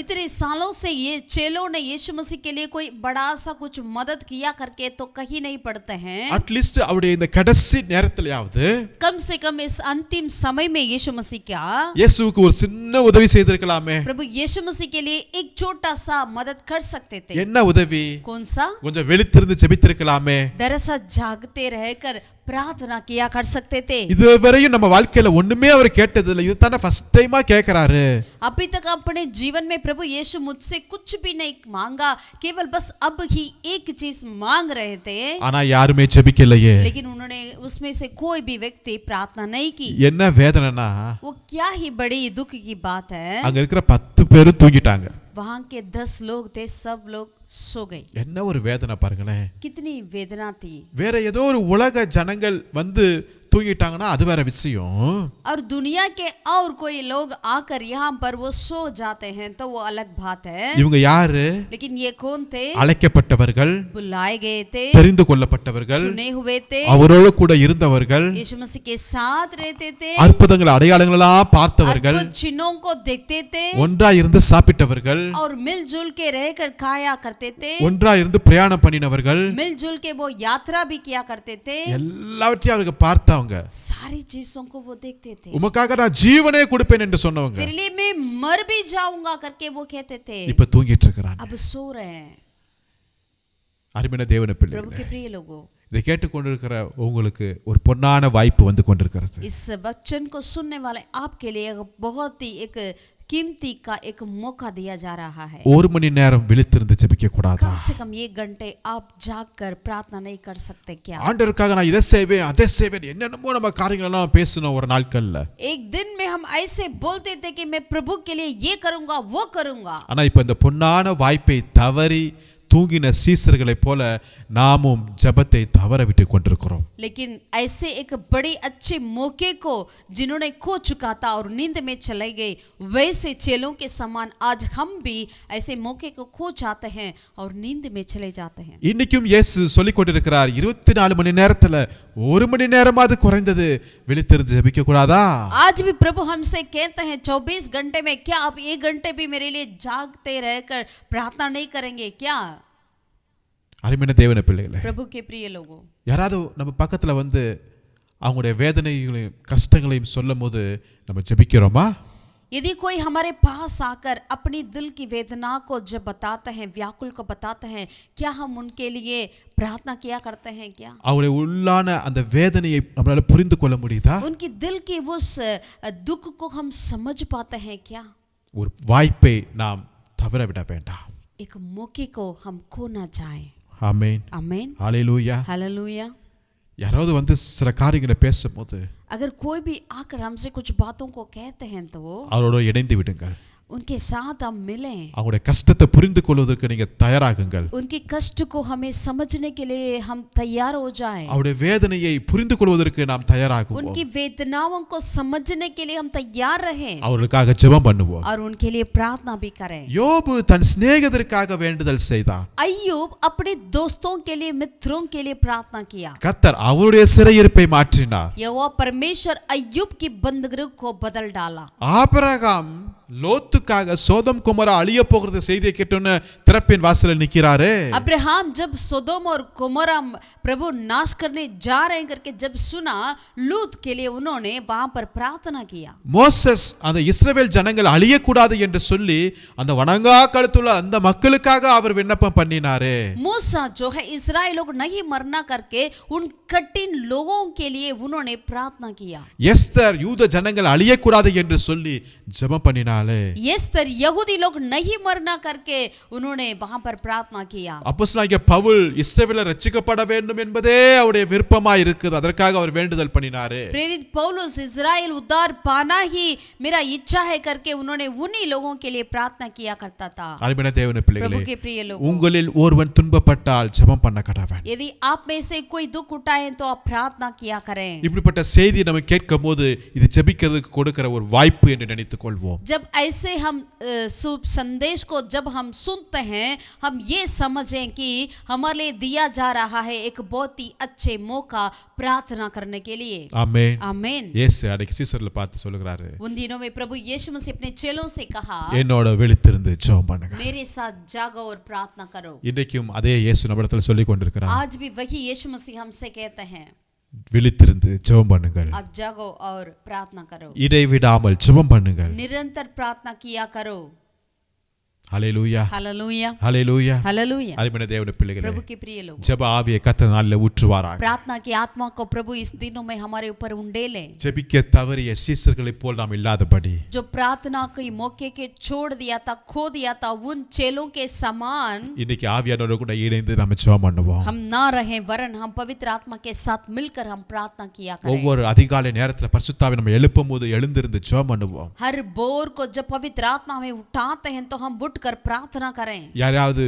Speaker 2: इतने सालों से ये चेलों ने यीशु मसीह के लिए कोई बड़ा सा कुछ मदद किया करके तो कहीं नहीं पड़ते हैं।
Speaker 5: அட்லீஸ்ட் அவருடைய இந்த கடைசி நேரத்திலயாவது
Speaker 2: कम से कम इस अंतिम समय में यीशु मसीह क्या
Speaker 5: இயேசுவுக்கு ஒரு சின்ன உதவி செய்திருக்கலாமே.
Speaker 2: प्रभु यीशु मसीह के लिए एक छोटा सा मदद कर सकते थे।
Speaker 5: என்ன உதவி?
Speaker 2: कौन सा?
Speaker 5: கொஞ்சம் விழித்திருந்து ஜெபித்திருக்கலாமே.
Speaker 2: दरअसल जागते रहकर प्रार्थना किया कर सकते थे।
Speaker 5: இதுவரையும் நம்ம வாழ்க்கையில ஒண்ணுமே அவர் கேட்டது இல்ல, இது தான ஃபர்ஸ்ட் டைமா கேக்குறாரு.
Speaker 2: अभी तक अपने जीवन में प्रभु यीशु मुझसे कुछ भी नहीं मांगा, केवल बस अब ही एक चीज मांग रहे थे।
Speaker 5: ஆனா யாருமே ஜெபிக்கலையே.
Speaker 2: लेकिन उन्होंने उसमें से कोई भी व्यक्ति प्रार्थना नहीं की।
Speaker 5: என்ன வேதனைனா,
Speaker 2: वो क्या ही बड़ी दुख की बात है।
Speaker 5: அங்க இருக்கிற 10 பேரும் தூங்கிட்டாங்க.
Speaker 2: वहां के 10 लोग थे, सब लोग सो गए।
Speaker 5: என்ன ஒரு வேதனை பாருங்களேன்.
Speaker 2: कितनी वेदना थी।
Speaker 5: வேற ஏதோ ஒரு உலக ஜனங்கள் வந்து தூங்கிட்டாங்கன்னா அது வேற விஷயம்.
Speaker 2: और दुनिया के और कोई लोग आकर यहाँ पर वो सो जाते हैं तो वो अलग बात है।
Speaker 5: இவங்க யாரு?
Speaker 2: लेकिन ये कौन थे?
Speaker 5: அழைக்கப்பட்டவர்கள்,
Speaker 2: बुलाए गए थे,
Speaker 5: தெரிந்து கொள்ளப்பட்டவர்கள்,
Speaker 2: चुने हुए थे,
Speaker 5: அவரோடு கூட இருந்தவர்கள்,
Speaker 2: यीशु मसीह के साथ रहते थे,
Speaker 5: அற்புதங்கள் அடையாளங்களா பார்த்தவர்கள்,
Speaker 2: अद्भुत चिन्हों को देखते थे,
Speaker 5: ஒன்றாய் இருந்து சாப்பிட்டவர்கள்,
Speaker 2: और मिलजुल के रहकर खाया करते थे,
Speaker 5: ஒன்றாய் இருந்து பிரயாணம் பண்ணினவர்கள்,
Speaker 2: मिलजुल के वो यात्रा भी किया करते थे।
Speaker 5: எல்லாவற்றையும் அவங்க பார்த்தவங்க.
Speaker 2: सारी चीजों को वो देखते थे।
Speaker 5: உமக்காக நான் ஜீவனே கொடுப்பேன் என்று சொன்னவங்க
Speaker 2: तेरे लिए मैं मर भी जाऊंगा करके वो कहते थे।
Speaker 5: இப்ப தூங்கிட்டு இருக்கிறாங்க.
Speaker 2: अब सो रहे हैं।
Speaker 5: அருமையான தேவனுடைய
Speaker 2: प्रभु
Speaker 5: பிள்ளைகளே,
Speaker 2: के प्रिय लोगों,
Speaker 5: இதை கேட்டுக்கொண்டிருக்கிற உங்களுக்கு ஒரு பொன்னான வாய்ப்பு வந்து கொண்டிருக்கிறது.
Speaker 2: इस वचन को सुनने वाले आपके लिए एक बहुत ही एक कीमती का एक मौका दिया जा रहा है।
Speaker 5: 1 மணி நேரம் விழித்திருந்து ஜெபிக்க கூடாதா?
Speaker 2: कम से कम 1 घंटे आप जागकर प्रार्थना नहीं कर सकते क्या?
Speaker 5: ஆண்டவருக்காக நான் இதை செய்வேன் அதை செய்வேன் என்னென்னமோ நம்ம காரியங்கள் எல்லாம் பேசணும் ஒரு நாட்கள்ல.
Speaker 2: एक दिन में हम ऐसे बोलते थे कि मैं प्रभु के लिए ये करूंगा वो करूंगा।
Speaker 5: ஆனா இப்ப இந்த பொன்னான வாய்ப்பை தவறி தூங்கின சீசர்களைப் போல நாமும் ஜெபத்தை தவற விட்டு கொண்டிருக்கிறோம்.
Speaker 2: लेकिन ऐसे एक बड़े अच्छे मौके को जिन्होंने खो चुका था और नींद में चले गए, वैसे चेलों के समान आज हम भी ऐसे मौके को खो जाते हैं और नींद में चले जाते हैं.
Speaker 5: இன்னைக்கும் இயேசு சொல்லிக் கொண்டிருக்கிறார், 24 மணி நேரத்துல 1 மணி நேரமாவது குறைந்தது விழித்திருந்து ஜெபிக்க கூடாதா?
Speaker 2: आज भी प्रभु हमसे कहते हैं 24 घंटे में क्या आप 1 घंटे भी मेरे लिए जागते रहकर प्रार्थना नहीं करेंगे क्या?
Speaker 5: அருமையான தேவனுடைய பிள்ளைகளே,
Speaker 2: प्रभु के प्रिय लोगों,
Speaker 5: யாராவது நம்ம பக்கத்துல வந்து அவங்களுடைய வேதனைகளையும் கஷ்டங்களையும் சொல்லும் போது நம்ம ஜெபிக்கிறோமா?
Speaker 2: यदि कोई हमारे पास आकर अपनी दिल की वेदना को जब बताते हैं, व्याकुल को बताते हैं, क्या हम उनके लिए प्रार्थना किया करते हैं क्या?
Speaker 5: அவருடைய உள்ளான அந்த வேதனையை நம்மளால புரிந்து கொள்ள முடியுதா?
Speaker 2: उनकी दिल की उस दुख को हम समझ पाते हैं क्या?
Speaker 5: ஒரு வாய்ப்பை நாம் தவற விட வேண்டாம்.
Speaker 2: एक मौके को हम खो ना जाएं.
Speaker 5: ஆமென்.
Speaker 2: आमीन.
Speaker 5: ஹalleluya.
Speaker 2: हालेलुया.
Speaker 5: யாராவது வந்து சில காரியங்களை பேசும்போது
Speaker 2: अगर कोई भी आकर हमसे कुछ बातों को कहते हैं तो
Speaker 5: அவரோட இணைந்து விடுங்கள்.
Speaker 2: उनके साथ हम मिलें.
Speaker 5: அவங்களுடைய கஷ்டத்தை புரிந்து கொள்வதற்கு நீங்க தயாராகுங்கள்.
Speaker 2: उनके कष्ट को हमें समझने के लिए हम तैयार हो जाएं.
Speaker 5: அவருடைய வேதனையை புரிந்து கொள்வதற்கு நாம் தயாராகுவோம்.
Speaker 2: उनकी वेदनाओं को समझने के लिए हम तैयार रहें
Speaker 5: அவர்களுக்காக ஜெபம் பண்ணுவோம்.
Speaker 2: और उनके लिए प्रार्थना भी करें.
Speaker 5: யோபு தன் சிநேகிதருக்காக வேண்டுதல் செய்தான்.
Speaker 2: अय्यूब अपने दोस्तों के लिए, मित्रों के लिए प्रार्थना किया.
Speaker 5: கர்த்தர் அவருடைய சிறையிருப்பை மாற்றினார்.
Speaker 2: यहोवा परमेश्वर अय्यूब की बंदगी को बदल डाला.
Speaker 5: ஆபிரகாம் லோத்துக்காக சோதம் குமரா அழிய போகிறது செய்தியை கேட்டோன்னு திறப்பின் வாசல்ல நிக்கிறாரு.
Speaker 2: अब्राहम जब सोदोम और गोमोरा प्रभु नाश करने जा रहे हैं करके जब सुना, लूत के लिए उन्होंने वहां पर प्रार्थना किया.
Speaker 5: மோசஸ் அந்த இஸ்ரவேல் ஜனங்கள் அழியக்கூடாது என்று சொல்லி அந்த வணங்கா கழுத்துள்ள அந்த மக்களுக்காக அவர் விண்ணப்பம் பண்ணினாரு.
Speaker 2: मूसा जो है इस्राएल लोग नहीं मरना करके उन कठिन लोगों के लिए उन्होंने प्रार्थना किया.
Speaker 5: எஸ்தர் யூத ஜனங்கள் அழியக்கூடாது என்று சொல்லி ஜெபம் பண்ணினாலே.
Speaker 2: एस्तर यहूदी लोग नहीं मरना करके उन्होंने वहां पर प्रार्थना किया.
Speaker 5: அப்போஸ்தலனாகிய பவுல் இஸ்ரவேலர் ரட்சிக்கப்பட வேண்டும் என்பதே அவருடைய விருப்பமாய் இருக்குது. அதற்காக அவர் வேண்டுதல் பண்ணினாரு.
Speaker 2: प्रेरित पौलुस इस्राएल उद्धार पाना ही मेरा इच्छा है करके उन्होंने उन्हीं लोगों के लिए प्रार्थना किया करता था.
Speaker 5: அருமையான தேவனுடைய
Speaker 2: प्रभु
Speaker 5: பிள்ளைகளே,
Speaker 2: के प्रिय लोग,
Speaker 5: உங்களில் ஒருவன் துன்பப்பட்டால் ஜெபம் பண்ண கடவன்.
Speaker 2: यदि आप में से कोई दुख उठाए तो आप प्रार्थना किया करें.
Speaker 5: இப்படிப்பட்ட செய்தியை நம்ம கேட்கும்போது இது ஜெபிக்கிறதுக்கு கொடுக்கிற ஒரு வாய்ப்பு என்று நினைத்துக் கொள்வோம்.
Speaker 2: जब ऐसे हम शुभ संदेश को जब हम सुनते हैं, हम ये समझें कि हमारे लिए दिया जा रहा है एक बहुत ही अच्छे मौका प्रार्थना करने के लिए.
Speaker 5: ஆமென்.
Speaker 2: आमीन.
Speaker 5: இயேசு அன்னைக்கு சீசர்ல பார்த்து சொல்லுகிறாரு,
Speaker 2: उन दिनों में प्रभु यीशु मसीह अपने चेलों से कहा,
Speaker 5: என்னோட விழித்திருந்து ஜெபம் பண்ணுங்க.
Speaker 2: मेरे साथ जागो और प्रार्थना करो.
Speaker 5: இன்றைக்கும் அதே இயேசு நம்மிடத்தில் சொல்லிக் கொண்டிருக்கிறார்.
Speaker 2: आज भी वही यीशु मसीह हमसे कहते हैं,
Speaker 5: விழித்திருந்து ஜெபம் பண்ணுங்கள்.
Speaker 2: आप जागो और प्रार्थना करो.
Speaker 5: இடைவிடாமல் ஜெபம் பண்ணுங்கள்.
Speaker 2: निरंतर प्रार्थना किया करो.
Speaker 5: ஹalleluya.
Speaker 2: हालेलुया.
Speaker 5: ஹalleluya.
Speaker 2: हालेलुया.
Speaker 5: அருமையான தேவனுடைய பிள்ளைகளே,
Speaker 2: प्रभु के प्रिय लोग,
Speaker 5: ஜெப ஆவியை கர்த்தர் நாளில் ஊற்றுவாராக.
Speaker 2: प्रार्थना की आत्मा को प्रभु इस दिनों में हमारे ऊपर उंडेले.
Speaker 5: ஜெபிக்க தவறிய சீசர்களைப் போல் நாம் இல்லாதபடி
Speaker 2: जो प्रार्थना के मौके के छोड़ दिया था, खो दिया था, उन चेलों के समान
Speaker 5: இன்னைக்கு ஆவியானவரோடு கூட இணைந்து நம்ம ஜெபம் பண்ணுவோம்.
Speaker 2: हम ना रहें, वरन हम पवित्र आत्मा के साथ मिलकर हम प्रार्थना किया करें.
Speaker 5: ஒவ்வொரு அதிகாலை நேரத்துல பரிசுத்தாவி நம்ம எழுப்பும் போது எழுந்திருந்து ஜெபம் பண்ணுவோம்.
Speaker 2: हर बोर को जब पवित्र आत्मा में उठाते हैं तो हम उठकर प्रार्थना करें.
Speaker 5: யாராவது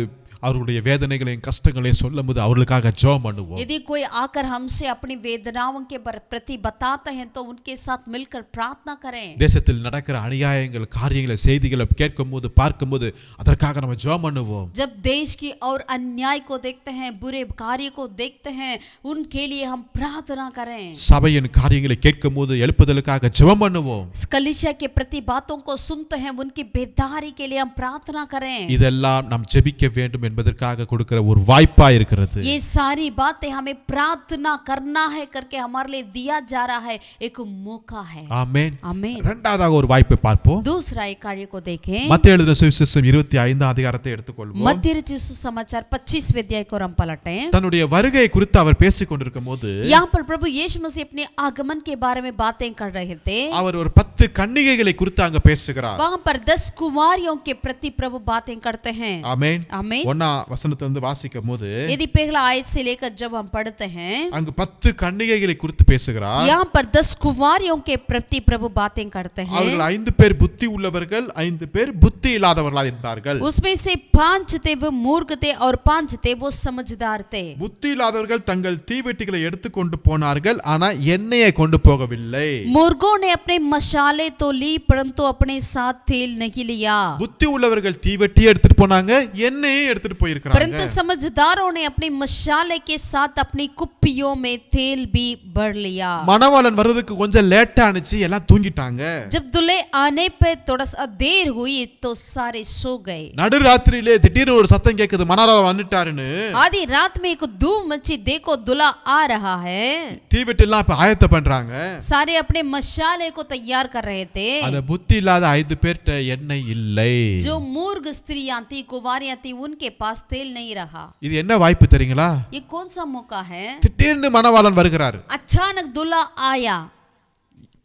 Speaker 5: அவர்களுடைய வேதனைகளையும் கஷ்டங்களையும் சொல்லும்போது அவர்களுக்காக ஜெபம் பண்ணுவோம்.
Speaker 2: यदि कोई आकर हमसे अपनी वेदनाओं के प्रति बताते हैं तो उनके साथ मिलकर प्रार्थना करें.
Speaker 5: தேசத்தில் நடக்கிற அநியாயங்கள் காரியங்களை செய்திகளை கேட்கும்போது பார்க்கும்போது அதற்காக நம்ம ஜெபம் பண்ணுவோம்.
Speaker 2: जब देश की और अन्याय को देखते हैं, बुरे कार्य को देखते हैं, उनके लिए हम प्रार्थना करें.
Speaker 5: சபையின் காரியங்களை கேட்கும்போது எழுப்புதலுக்காக ஜெபம் பண்ணுவோம்.
Speaker 2: कलीसिया के प्रति बातों को सुनते हैं, उनकी बेदारी के लिए हम प्रार्थना करें.
Speaker 5: இதெல்லாம் நாம் ஜெபிக்க வேண்டும் என்பதற்காக கொடுக்கிற ஒரு வாய்ப்பா இருக்கிறது.
Speaker 2: ये सारी बातें हमें प्रार्थना करना है करके हमारे लिए दिया जा रहा है, एक मौका है.
Speaker 5: ஆமென்.
Speaker 2: आमीन.
Speaker 5: இரண்டாவதாக ஒரு வாய்ப்பை பார்ப்போம்.
Speaker 2: दूसरा एक कार्य को देखें.
Speaker 5: மத்தேயு எழுதின சுவிசேஷம் 25 அதிகாரத்தை எடுத்துக்கொள்வோம்.
Speaker 2: मत्ती रचित सुसमाचार 25वें अध्याय को हम पलटें.
Speaker 5: தன்னுடைய வருகை குறித்து அவர் பேசிக் கொண்டிருக்கும் போது
Speaker 2: यहाँ पर प्रभु यीशु मसीह अपने आगमन के बारे में बातें कर रहे थे.
Speaker 5: அவர் ஒரு 10 கன்னிகைகளை குறித்து அங்க பேசுகிறார்.
Speaker 2: वहां पर 10 कुमारियों के प्रति प्रभु बातें करते हैं.
Speaker 5: ஆமென்.
Speaker 2: आमीन.
Speaker 5: வசனத்துல இருந்து வாசிக்கும் போது
Speaker 3: यदि पहला आयत से लेकर जब हम पढ़ते हैं,
Speaker 5: அங்கு 10 கன்னிகைகளை குறித்து பேசுகிறார்.
Speaker 3: यहाँ पर 10 कुंवारियों के प्रति प्रभु बातें करते हैं.
Speaker 5: அவர்கள் 5 பேர் புத்தி உள்ளவர்கள், 5 பேர் புத்தி இல்லாதவர்களாக இருந்தார்கள்.
Speaker 3: उसमें से 5 थे वो मूर्ख थे और 5 थे वो समझदार थे.
Speaker 5: புத்தி இல்லாதவர்கள் தங்கள் தீவெட்டிகளை எடுத்துக்கொண்டு போனார்கள், ஆனா எண்ணெயை கொண்டு போகவில்லை.
Speaker 3: मूर्खों ने अपने मशाले तो ली परंतु अपने साथ तेल नहीं लिया.
Speaker 5: புத்தி உள்ளவர்கள் தீவெட்டியை எடுத்துட்டு போனாங்க, எண்ணெயை எடுத்துட்டு போயிருக்காங்க.
Speaker 3: परंतु समझदारों ने अपने मशाले के साथ अपनी कुप्पियों में तेल भी भर लिया.
Speaker 5: மணவாளன் வர்றதுக்கு கொஞ்சம் லேட்டா ஆனிச்சு, எல்லாம் தூங்கிட்டாங்க.
Speaker 3: जब दूल्हे आने पे थोड़ा सा देर हुई तो सारे सो गए.
Speaker 5: நடுராத்திரியிலே திடீர்னு ஒரு சத்தம் கேக்குது, மணவாளன் வந்துட்டாருன்னு.
Speaker 3: आधी रात में एक धूम मची, देखो दूल्हा आ रहा है.
Speaker 5: தீவெட்டி எல்லாம் இப்ப ஆயத்த பண்றாங்க.
Speaker 3: सारे अपने मशाले को तैयार कर रहे थे.
Speaker 5: அத புத்தி இல்லாத 5 பேர்ட்ட எண்ணெய் இல்லை.
Speaker 3: जो मूर्ख स्त्रियां थी, कुंवारियां थी, उनके पास तेल नहीं रहा.
Speaker 5: இது என்ன வாய்ப்பு தெரியுங்களா?
Speaker 3: ये कौन सा मौका है?
Speaker 5: திடீர்னு மணவாளன் வருகிறார்.
Speaker 3: अचानक दूल्हा आया.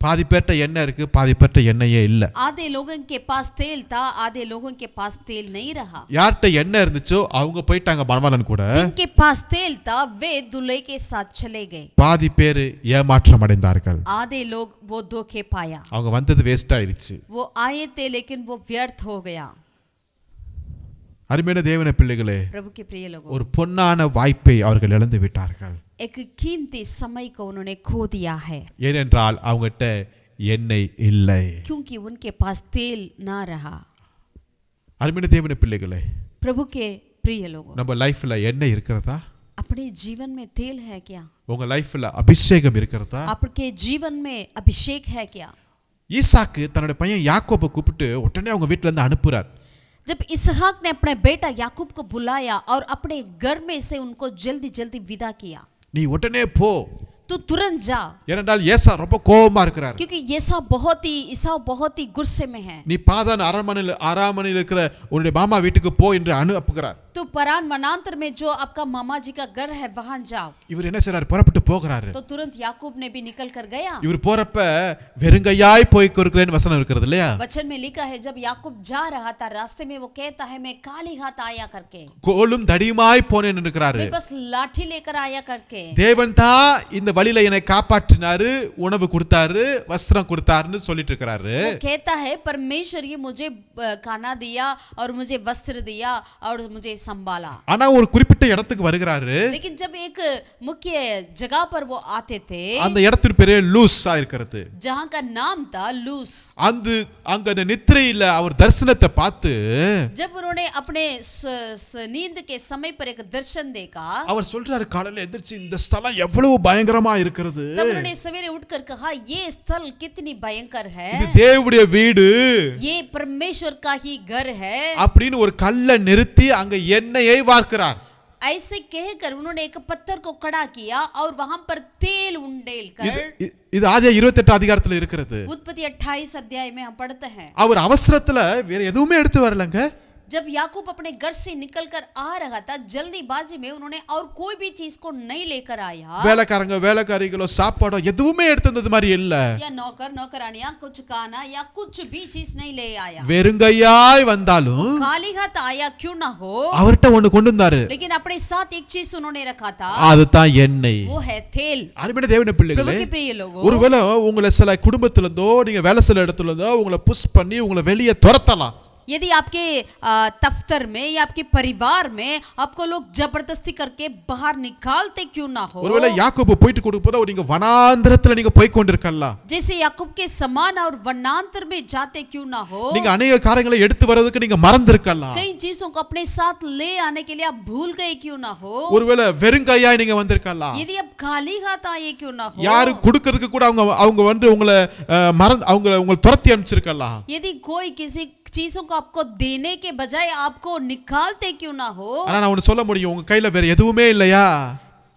Speaker 5: பாதி பேர்ட்ட எண்ணெய் இருக்கு, பாதி பேர்ட்ட எண்ணெயே இல்ல.
Speaker 3: आधे लोगों के पास तेल था, आधे लोगों के पास तेल नहीं रहा.
Speaker 5: யார்ட்ட எண்ணெய் இருந்துச்சோ அவங்க போயிட்டாங்க மணவாளன் கூட.
Speaker 3: जिनके पास तेल था वे दूल्हे के साथ चले गए.
Speaker 5: பாதி பேர் ஏமாற்றம் அடைந்தார்கள்.
Speaker 3: आधे लोग वो धोखे पाया.
Speaker 5: அவங்க வந்தது வேஸ்ட் ஆயிருச்சு.
Speaker 3: वो आए थे लेकिन वो व्यर्थ हो गया.
Speaker 5: அருமையான தேவனுடைய பிள்ளைகளே,
Speaker 3: प्रभु के प्रिय लोगों,
Speaker 5: ஒரு பொன்னான வாய்ப்பை அவர்கள் இழந்து விட்டார்கள்.
Speaker 3: एक कीमती समय को उन्होंने खो दिया है.
Speaker 5: ஏனென்றால் அவங்ககிட்ட எண்ணெய் இல்லை.
Speaker 3: क्योंकि उनके पास तेल ना रहा.
Speaker 5: அருமையான தேவனுடைய பிள்ளைகளே,
Speaker 3: प्रभु के प्रिय लोगों,
Speaker 5: நம்ம லைஃப்ல எண்ணெய் இருக்கிறதா?
Speaker 3: अपने जीवन में तेल है क्या?
Speaker 5: உங்க லைஃப்ல அபிஷேகம் இருக்கிறதா?
Speaker 3: आपके जीवन में अभिषेक है क्या?
Speaker 5: ஈசாக்கு தன்னோட பையன் யாக்கோபை கூப்பிட்டு உடனே அவங்க வீட்டுல இருந்து அனுப்புறார்.
Speaker 3: जब इसहाक ने अपने बेटा याकूब को बुलाया और अपने घर में से उनको जल्दी जल्दी विदा किया.
Speaker 5: நீ உடனே போ,
Speaker 3: तू तुरंत जा.
Speaker 5: ஏனென்றால் ஏசா ரொம்ப கோபமா இருக்கிறார்.
Speaker 3: क्योंकि ईसाव बहुत ही गुस्से में है.
Speaker 5: நீ பாதான் அரண்மனையில் இருக்கிற உன்னுடைய மாமா வீட்டுக்கு போ என்று அனுப்புகிறார்.
Speaker 3: तो परान वनांतर में जो आपका मामा जी का घर है वहां जाओ.
Speaker 5: இவர் என்ன செய்றார்? புறப்பட்டு போகிறாரு.
Speaker 3: तो तुरंत याकूब ने भी निकल कर गया.
Speaker 5: இவர் போறப்ப வெறுங்கையாய் போய் இருக்கிறேன்னு வசனம் இருக்கிறது இல்லையா?
Speaker 3: वचन में लिखा है जब याकूब जा रहा था रास्ते में वो कहता है मैं खाली हाथ आया करके.
Speaker 5: கோலும் தடியுமாய் போனேன்னு இருக்கிறாரு.
Speaker 3: मैं बस लाठी लेकर आया करके.
Speaker 5: தேவன் தான் இந்த வழியில என்னை காப்பாற்றினாரு, உணவு கொடுத்தாரு, வஸ்திரம் கொடுத்தாருன்னு சொல்லிட்டு இருக்கிறாரு.
Speaker 3: वो कहता है परमेश्वर ये मुझे खाना दिया और मुझे वस्त्र दिया और मुझे संभाला.
Speaker 5: ஆனா ஒரு குறிப்பிட்ட இடத்துக்கு வருகிறாரு.
Speaker 3: लेकिन जब एक मुख्य जगह पर वो आते थे,
Speaker 5: அந்த இடத்தின் பேரே லூஸா இருக்கிறது.
Speaker 3: जहाँ का नाम था लूस.
Speaker 5: அங்க நித்திரையில அவர் தரிசனத்தை பார்த்து
Speaker 3: जब उन्होंने अपने नींद के समय पर एक दर्शन देखा,
Speaker 5: அவர் சொல்றாரு, காலையில எந்திரிச்சு இந்த ஸ்தலம் எவ்வளவு பயங்கரமா இருக்கிறது.
Speaker 3: तब उन्होंने सवेरे उठकर कहा ये स्थल कितनी भयंकर है.
Speaker 5: இது தேவனுடைய வீடு,
Speaker 3: ये परमेश्वर का ही घर है.
Speaker 5: அப்படின்னு ஒரு கல்லை நிறுத்தி அங்க எண்ணெயை வார்க்கிறார்.
Speaker 3: ऐसे कहकर उन्होंने एक पत्थर को खड़ा किया और वहां पर तेल उंडेल कर.
Speaker 5: இது ஆதியா 28 அதிகாரத்துல இருக்கிறது.
Speaker 3: उत्पत्ति 28 अध्याय में हम पढ़ते हैं.
Speaker 5: அவர் அவசரத்துல வேற எதுவுமே எடுத்து வரலங்க.
Speaker 3: जब याकूब अपने घर से निकलकर आ रहा था जल्दीबाजी में उन्होंने और कोई भी चीज को नहीं लेकर आया.
Speaker 5: வேலைக்காரங்க வேலைக்காரிகளோ சாப்பாடோ எதுவுமே எடுத்து வந்தது மாதிரி இல்ல.
Speaker 3: या नौकर नौकरानियां कुछ खाना या कुछ भी चीज नहीं ले आया.
Speaker 5: வெறுங்கையாய் வந்தாலும்
Speaker 3: खाली हाथ आया क्यों ना हो,
Speaker 5: அவர்ட்ட ஒன்னு கொண்டு வந்தாரு.
Speaker 3: लेकिन अपने साथ एक चीज उन्होंने रखा था,
Speaker 5: அதுதான் எண்ணெய்.
Speaker 3: वो है तेल.
Speaker 5: அருமையான தேவனுடைய
Speaker 3: प्रभु
Speaker 5: பிள்ளைகளே,
Speaker 3: के प्रिय लोगों,
Speaker 5: ஒருவேளை உங்களை சில குடும்பத்துல இருந்தோ நீங்க வேலை செய்யற இடத்துல இருந்தோ உங்களை புஷ் பண்ணி உங்களை வெளியே துரத்தலாம்.
Speaker 3: यदि आपके दफ्तर में या आपके परिवार में आपको लोग जबरदस्ती करके बाहर निकालते क्यों ना हो,
Speaker 5: ஒருவேளை யாக்கோபு போயிட்டு கொடுப்பதோ நீங்க வனாந்தரத்துல நீங்க போய் கொண்டிருக்கலாம்.
Speaker 3: जैसे याकूब के समान और वनांतर में जाते क्यों ना हो,
Speaker 5: நீங்க अनेक காரியங்களை எடுத்து வரதுக்கு நீங்க மறந்திருக்கலாம்.
Speaker 3: कई चीजों को अपने साथ ले आने के लिए आप भूल गए क्यों ना हो,
Speaker 5: ஒருவேளை வெறுங்கையாய் நீங்க வந்திருக்கலாம்.
Speaker 3: यदि आप खाली हाथ आए क्यों ना हो,
Speaker 5: யாரு கொடுக்கிறதுக்கு கூட அவங்க வந்து உங்களை உங்களை துரத்தி அனுப்பிச்சிருக்கலாம்.
Speaker 3: यदि कोई किसी चीजों को आपको देने के बजाय आपको निकालते क्यों ना हो,
Speaker 5: ஆனா நான் ஒன்னு சொல்ல முடியும், உங்க கையில வேற எதுவுமே இல்லையா?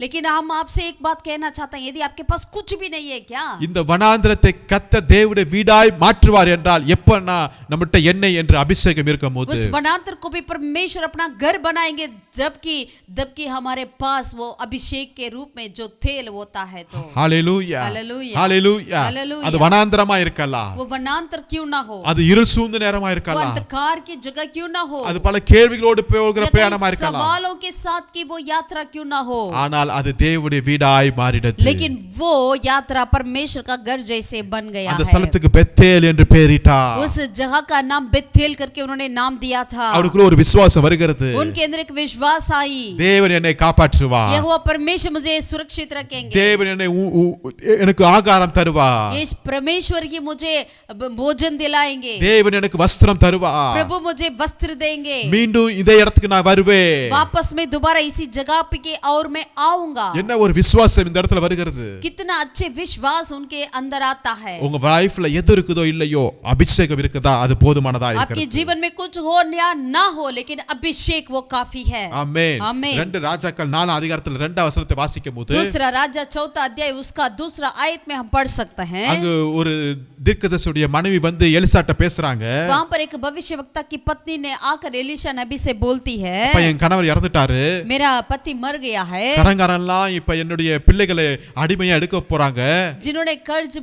Speaker 2: लेकिन हम आपसे एक बात कहना चाहते हैं, यदि आपके पास कुछ भी नहीं है क्या,
Speaker 5: இந்த வனாந்திரத்தை கர்த்தர் தேவனுடைய வீடாய் மாற்றுவார் என்றால் எப்பன்னா நம்மட்ட எண்ணெய் என்ற அபிஷேகம் இருக்கும்போது
Speaker 2: उस वनांतर को भी परमेश्वर अपना घर बनाएंगे जबकि हमारे पास वो अभिषेक के रूप में जो तेल होता है। तो
Speaker 5: ஹalleluya
Speaker 2: हालेलुया
Speaker 5: ஹalleluya
Speaker 2: हालेलुया।
Speaker 5: அது வனாந்திரமா இருக்கலாம்,
Speaker 2: वो वनांतर क्यों ना हो,
Speaker 5: அது இருள் சூழ்ந்த நேரமா
Speaker 2: वो
Speaker 5: இருக்கலாம்,
Speaker 2: अंधकार की जगह क्यों ना हो,
Speaker 5: அது பல கேள்விகளோடு போகிற
Speaker 2: या
Speaker 5: பிரயாணமா
Speaker 2: कई
Speaker 5: இருக்கலாம்,
Speaker 2: सवालों के साथ की वो यात्रा क्यों ना हो,
Speaker 5: ஆனால் அது தேவனுடைய வீடாய் மாறினது।
Speaker 2: लेकिन वो यात्रा परमेश्वर का घर जैसे बन गया
Speaker 5: அந்த
Speaker 2: है।
Speaker 5: ஸ்தலத்துக்கு பெத்தேல் என்று பெயரிட்டார்।
Speaker 2: उस जगह का नाम बेथेल करके उन्होंने नाम दिया था।
Speaker 5: அவருக்குள்ள ஒரு விசுவாசம் வருகிறது,
Speaker 2: उनके अंदर एक विश्वास आई,
Speaker 5: தேவன் என்னை காப்பாற்றுவார்,
Speaker 2: यहोवा परमेश्वर मुझे सुरक्षित रखेंगे,
Speaker 5: தேவன் என்னை எனக்கு ஆகாரம் தருவார்,
Speaker 2: ये परमेश्वर ही मुझे भोजन दिलाएंगे,
Speaker 5: தேவன் எனக்கு வஸ்திரம் தருவார்,
Speaker 2: प्रभु मुझे वस्त्र देंगे,
Speaker 5: மீண்டும் இதே இடத்துக்கு நான் வருவேன்,
Speaker 2: वापस में दोबारा इसी जगह पे के और मैं आऊंगा।
Speaker 5: என்ன ஒரு விசுவாசம் இந்த இடத்துல வருகிறது।
Speaker 2: कितना अच्छे विश्वास उनके अंदर आता है।
Speaker 5: உங்க லைஃப்ல எது இருக்குதோ இல்லையோ அபிஷேகம் இருக்குதா அது போதுமானதா
Speaker 2: आपके
Speaker 5: இருக்கிறது।
Speaker 2: जीवन में कुछ हो या ना हो, लेकिन अभिषेक वो काफी है।
Speaker 5: ஆமென்।
Speaker 2: आमीन।
Speaker 5: 2 ராஜாக்கள் 4 அதிகாரத்துல 2 வசனத்தை வாசிக்கும்போது
Speaker 2: दूसरा राजा 4 अध्याय उसका दूसरा आयत में हम पढ़ सकते हैं।
Speaker 5: அங்க ஒரு தீர்க்கதரிசியுடைய மனைவி வந்து எலிசாட்ட பேசுறாங்க,
Speaker 2: वहां पर एक भविष्यवक्ता की पत्नी ने आकर एलीशा नबी से बोलती है,
Speaker 5: அப்ப என் கணவர் இறந்துட்டாரு,
Speaker 2: मेरा पति मर गया है,
Speaker 5: கடன்காரன்லாம் இப்ப என்னுடைய பிள்ளைகளை அடிமையா எடுக்க போறாங்க,
Speaker 2: जिन्होंने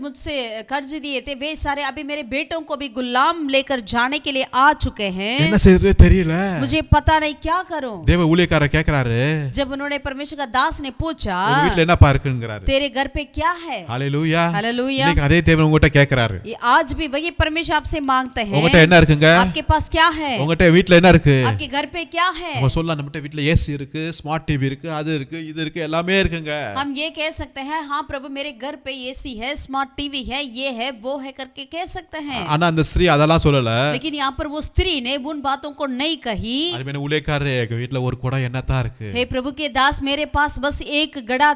Speaker 2: मुझसे कर्ज दिए थे वे सारे अभी मेरे बेटों को भी गुलाम लेकर जाने के लिए आ चुके हैं,
Speaker 5: என்ன செய்யறது தெரியல,
Speaker 2: मुझे पता नहीं क्या करूं।
Speaker 5: தேவ ஊழியக்காரர் கேக்குறாரு,
Speaker 2: जब उन्होंने परमेश्वर का दास ने पूछा,
Speaker 5: உங்க வீட்ல என்னப்பா இருக்குங்கறாரு,
Speaker 2: तेरे घर पे क्या है,
Speaker 5: ஹalleluya
Speaker 2: हालेलुया।
Speaker 5: இன்னைக்கு அதே தேவன் உங்ககிட்ட கேக்குறாரு,
Speaker 2: ये आज भी वही परमेश्वर आपसे मांगते हैं,
Speaker 5: உங்ககிட்ட என்ன இருக்குங்க,
Speaker 2: आपके पास क्या है,
Speaker 5: உங்ககிட்ட வீட்ல என்ன இருக்கு,
Speaker 2: आपके घर पे क्या है।
Speaker 5: அவங்க சொல்லலாம் நம்மகிட்ட வீட்ல ஏசி இருக்கு, ஸ்மார்ட் டிவி இருக்கு, அது இருக்கு, இது இருக்கு, எல்லாமே இருக்குங்க।
Speaker 2: हम ये कह सकते हैं, हाँ प्रभु मेरे घर पे एसी है, स्मार्ट टीवी है, ये है वो है करके कह सकते हैं,
Speaker 5: ஆனா அந்த ஸ்திரீ அதெல்லாம் சொல்லல,
Speaker 2: लेकिन यहाँ पर वो स्त्री ने उन बातों को नहीं कही।
Speaker 5: அருமையான ஊழியக்காரரே எங்க வீட்ல ஒரு குடம் என்னத்தான் இருக்கு,
Speaker 2: हे प्रभु के दास मेरे पास बस एक गड़ा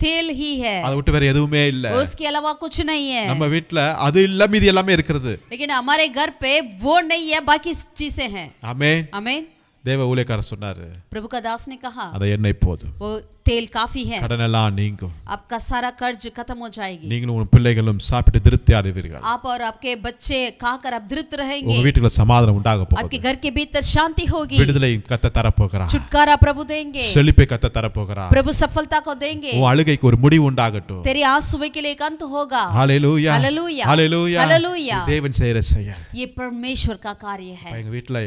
Speaker 2: तेल ही है,
Speaker 5: அதை விட்டு வேற எதுவுமே இல்ல,
Speaker 2: उसके अलावा कुछ नहीं है।
Speaker 5: நம்ம வீட்ல அது இல்ல மீதி எல்லாமே இருக்குது।
Speaker 2: लेकिन हमारे घर पे वो नहीं है, बाकी चीजें हैं।
Speaker 5: ஆமென்।
Speaker 2: आमीन।
Speaker 5: தேவ ஊழியக்காரர் சொன்னாரு,
Speaker 2: प्रभु का दास ने कहा
Speaker 5: அது எண்ணெய் போதும்,
Speaker 2: वो तेल काफी है,
Speaker 5: கடனெல்லாம் நீங்கும்,
Speaker 2: आपका सारा कर्ज खत्म हो जाएगी,
Speaker 5: நீங்களும் உங்க பிள்ளைகளும் சாப்பிட்டு திருப்தி அடைவீர்கள்,
Speaker 2: आप और आपके बच्चे खाकर आप तृप्त रहेंगे,
Speaker 5: உங்க வீட்டுக்குள்ள சமாதானம் உண்டாக
Speaker 2: आपके
Speaker 5: போகுது,
Speaker 2: घर के भीतर शांति होगी,
Speaker 5: விடுதலை கத்த தரப்போகிறார்,
Speaker 2: छुटकारा प्रभु देंगे,
Speaker 5: செழிப்பை கத்த தரப்போகிறார்,
Speaker 2: प्रभु सफलता को देंगे,
Speaker 5: உன் அழுகைக்கு ஒரு முடிவு உண்டாகட்டும்।
Speaker 2: तेरे आंसुओं के लिए एक अंत होगा।
Speaker 5: ஹalleluya
Speaker 2: हालेलुया
Speaker 5: ஹalleluya
Speaker 2: हालेलुया।
Speaker 5: இது தேவன் செய்யற செயல்।
Speaker 2: ये परमेश्वर का कार्य है।
Speaker 5: எங்க வீட்ல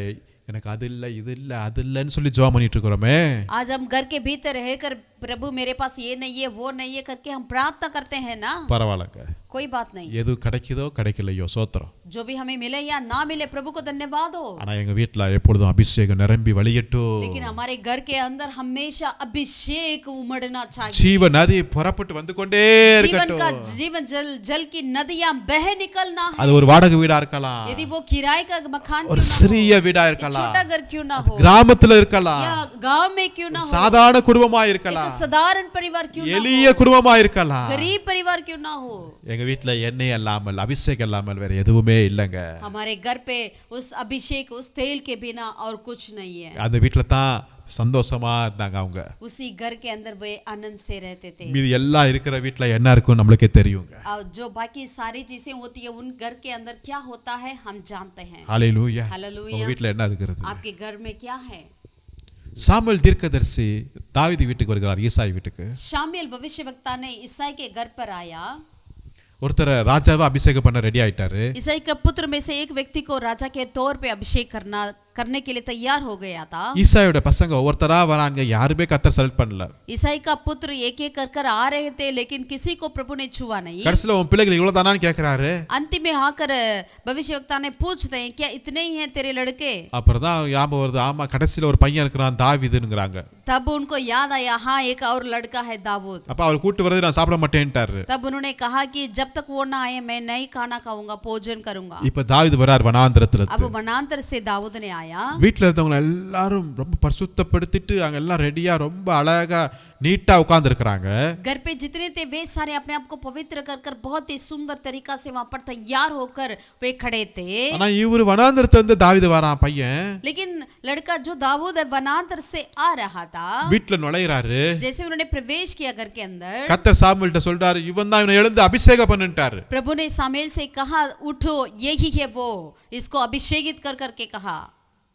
Speaker 5: எனக்கு அது இல்ல இது இல்ல அது இல்லன்னு சொல்லி ஜெபம் பண்ணிட்டு இருக்கோமே,
Speaker 2: आज हम घर के भीतर रहकर प्रभु मेरे पास ये नहीं है वो नहीं है करके हम प्रार्थना करते हैं ना,
Speaker 5: பரவாயில்லங்க,
Speaker 2: कोई बात नहीं,
Speaker 5: எது கிடைக்குதோ கிடைக்கலையோ சோத்திரம்,
Speaker 2: जो भी हमें मिले या ना मिले प्रभु को धन्यवाद हो,
Speaker 5: ஆனா எங்க வீட்ல எப்பொழுதும் அபிஷேகம் நிரம்பி வழியட்டும்,
Speaker 2: लेकिन हमारे घर के अंदर हमेशा अभिषेक उमड़ना चाहिए,
Speaker 5: ஜீவ நதி புறப்பட்டு வந்து கொண்டே
Speaker 2: जीवन का
Speaker 5: இருக்கட்டும்।
Speaker 2: जीवन जल की नदियां बह निकलना है।
Speaker 5: அது ஒரு வாடகை வீடா இருக்கலாம்,
Speaker 2: यदि वो किराए का मकान
Speaker 5: ஒரு
Speaker 2: क्यों ना
Speaker 5: சிறிய
Speaker 2: हो,
Speaker 5: வீடா
Speaker 2: एक
Speaker 5: இருக்கலாம்,
Speaker 2: छोटा घर क्यों ना हो,
Speaker 5: கிராமத்துல இருக்கலாம்,
Speaker 2: या गांव में क्यों ना हो,
Speaker 5: சாதாரண குடும்பமா
Speaker 2: एक
Speaker 5: இருக்கலாம்,
Speaker 2: साधारण परिवार क्यों ना
Speaker 5: எளிய
Speaker 2: हो,
Speaker 5: குடும்பமா இருக்கலாம்,
Speaker 2: गरीब परिवार क्यों ना हो,
Speaker 5: எங்க வீட்ல எண்ணெய் இல்லாமல் அபிஷேகம் இல்லாமல் வேற எதுவுமே இல்லங்க।
Speaker 2: हमारे घर पे उस अभिषेक उस तेल के बिना और कुछ नहीं है।
Speaker 5: அந்த வீட்ல தான் சந்தோஷமா இருந்தாங்க அவங்க,
Speaker 2: उसी घर के अंदर वे आनंद से रहते थे।
Speaker 5: மீதி எல்லாம் இருக்கிற வீட்ல என்ன இருக்கும் நம்மளுக்கே தெரியுங்க।
Speaker 2: और जो बाकी सारी चीजें होती है उन घर के अंदर क्या होता है हम जानते हैं।
Speaker 5: ஹalleluya
Speaker 2: हालेलुया।
Speaker 5: உங்க வீட்ல என்ன இருக்கிறது?
Speaker 2: आपके घर में क्या है?
Speaker 5: சாமுவேல் தீர்க்கதரிசி தாவீது வீட்டுக்கு வருகிறார், ஈசாய் வீட்டுக்கு।
Speaker 2: शामुएल भविष्यवक्ता ने ईसाई के घर पर आया।
Speaker 5: ஒருத்தர் ராஜாவை அபிஷேகம் பண்ண ரெடி ஆயிட்டாரு,
Speaker 2: ईसाई के पुत्र में से एक व्यक्ति को राजा के तौर पे अभिषेक करने के लिए तैयार हो गया था।
Speaker 5: ஈசாயோட பசங்க ஒவ்வொருத்தரா வராங்க, யாருமே கர்த்தர் செலக்ட் பண்ணல।
Speaker 2: ईसाई का पुत्र एक एक कर आ रहे थे, लेकिन किसी को प्रभु ने छुआ नहीं।
Speaker 5: கடைசில உன் பிள்ளைகள் இவ்வளவு தானான்னு கேக்குறாரு,
Speaker 2: अंतिम में आकर भविष्यवक्ता ने पूछते हैं क्या इतने ही हैं तेरे लड़के?
Speaker 5: அப்புறம் தான் ஞாபகம் வருது, ஆமா கடைசில ஒரு பையன் இருக்கிறான் தாவீதுங்கறாங்க।
Speaker 2: तब उनको याद आया, हाँ एक और लड़का है दाऊद।
Speaker 5: அப்ப அவர் கூட்டி வரது நான் சாப்பிட மாட்டேன்ட்டாரு।
Speaker 2: तब उन्होंने कहा कि जब तक वो ना आए मैं नहीं खाना खाऊंगा, भोजन करूंगा।
Speaker 5: இப்ப தாவீது வரார் வனாந்திரத்துல,
Speaker 2: अब वनांतर से दाऊद ने आया।
Speaker 5: வீட்ல இருந்தவங்க எல்லாரும் ரொம்ப பரிசுத்தப்படுத்திட்டு அங்க எல்லாம் ரெடியா ரொம்ப அழகா நீட்டா உட்கார்ந்து இருக்காங்க.
Speaker 2: घर पे जितने थे वे सारे अपने आप को पवित्र कर कर बहुत ही सुंदर तरीका से वहां पर तैयार होकर वे खड़े थे।
Speaker 5: ஆனா இவரு வனாந்தரத்துல இருந்து தாவீது வரான் பையன்.
Speaker 2: लेकिन लड़का जो दाऊद वनांतर से आ रहा था,
Speaker 5: வீட்ல நுழையறாரு.
Speaker 2: जैसे उन्होंने प्रवेश किया घर के अंदर,
Speaker 5: கர்த்தர் சாமுவேல்ட்ட சொல்றாரு, இவன் தான் இவனை எழுந்து அபிஷேகம் பண்ணிட்டாரு.
Speaker 2: प्रभु ने सामुएल से कहा, उठो यही है वो, इसको अभिषेकित कर करके कहा।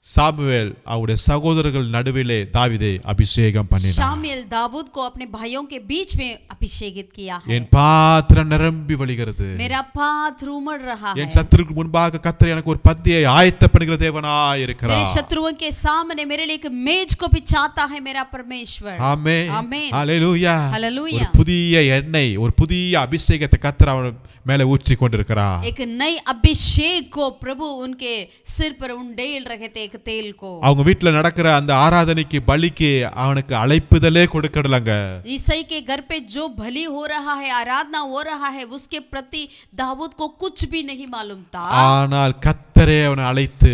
Speaker 5: சாமுவேல் அவருடைய சகோதரர்கள் நடுவிலே தாவீதை அபிஷேகம் பண்ணினார்.
Speaker 2: शामुएल दाऊद को अपने भाइयों के बीच में अभिषेकित किया है।
Speaker 5: என் பாத்திரம் நிரம்பி வழிகிறது.
Speaker 2: मेरा पात्र उमड़ रहा है।
Speaker 5: என் சத்துருவுக்கு முன்பாக கர்த்தர் எனக்கு ஒரு பந்தியை ஆயத்த பண்ணுகிற தேவனாய்
Speaker 2: मेरे
Speaker 5: இருக்கிறார்.
Speaker 2: शत्रुओं के सामने मेरे लिए एक मेज को बिछाता है मेरा परमेश्वर।
Speaker 5: ஆமென்.
Speaker 2: ஆமென்.
Speaker 5: ஹalleluya.
Speaker 2: हालेलुया।
Speaker 5: ஒரு புதிய எண்ணெய், ஒரு புதிய அபிஷேகத்தை கர்த்தர் அவன் மேலே ஊற்றி கொண்டிருக்கிறார்.
Speaker 2: एक नई अभिषेक को प्रभु उनके सिर पर उंडेल रहे थे, एक तेल को।
Speaker 5: அவங்க வீட்ல நடக்கிற அந்த ஆராதனைக்கு பலிக்கு அவனுக்கு அழைப்புதலே கொடுக்கடலங்க.
Speaker 2: ईसाई के घर पे जो भली हो रहा है, आराधना हो रहा है, उसके प्रति दाऊद को कुछ भी नहीं मालूम था।
Speaker 5: ஆனால் கர்த்தரே அவனை அழைத்து,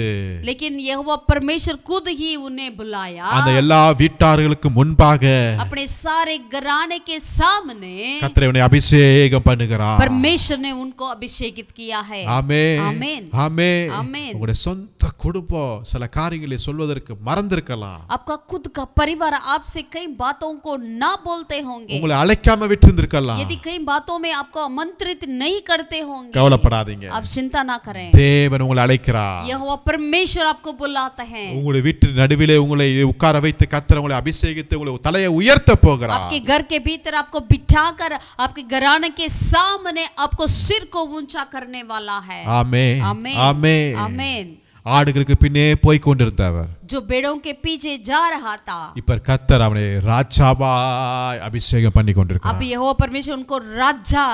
Speaker 2: लेकिन यहोवा परमेश्वर खुद ही उन्हें बुलाया।
Speaker 5: அந்த எல்லா வீட்டார்களுக்கு முன்பாக
Speaker 2: अपने सारे घराने के सामने
Speaker 5: கர்த்தர் அவனை அபிஷேகம் பண்ணுகிறார்.
Speaker 2: परमेश्वर ने उनको अभिषेकित किया है।
Speaker 5: ஆமென்.
Speaker 2: ஆமென்.
Speaker 5: ஆமென்.
Speaker 2: ஆமென்.
Speaker 5: உங்களுடைய சொந்த குடும்பம் சில காரியங்களை சொல்வதற்கு மறந்திருக்கலாம்.
Speaker 2: आपका खुद का परिवार आपसे कई बातों को ना बोलते होंगे,
Speaker 5: உங்களை அழைக்காம விட்டிருந்திருக்கலாம்.
Speaker 2: यदि कई बातों में आपको आमंत्रित नहीं करते होंगे,
Speaker 5: கவலைப்படாதீங்க.
Speaker 2: आप चिंता ना करें।
Speaker 5: தேவன் உங்களை அழைக்கிறார்.
Speaker 2: यहोवा परमेश्वर आपको बुलाता है।
Speaker 5: உங்களுடைய வீட்டு நடுவிலே உங்களை உட்கார வைத்து கர்த்தர் உங்களை அபிஷேகித்து உங்களை தலையை உயர்த்த போகிறார்.
Speaker 2: आपके घर के भीतर आपको बिठाकर आपके घराने के सामने आपको सिर को ऊंचा करने वाला है।
Speaker 5: ஆமென்.
Speaker 2: आमेन।
Speaker 5: ஆமென்.
Speaker 2: आमेन।
Speaker 5: ஆடுகளுக்கு பின்னே போய் கொண்டிருந்தவர்
Speaker 2: जो भेड़ों के पीछे जा रहा था,
Speaker 5: இப்ப கர்த்தர் அவனை ராஜாவாய் அபிஷேகம் பண்ணி
Speaker 2: अब
Speaker 5: கொண்டிருக்கிறார்.
Speaker 2: यहोवा परमेश्वर उनको राजा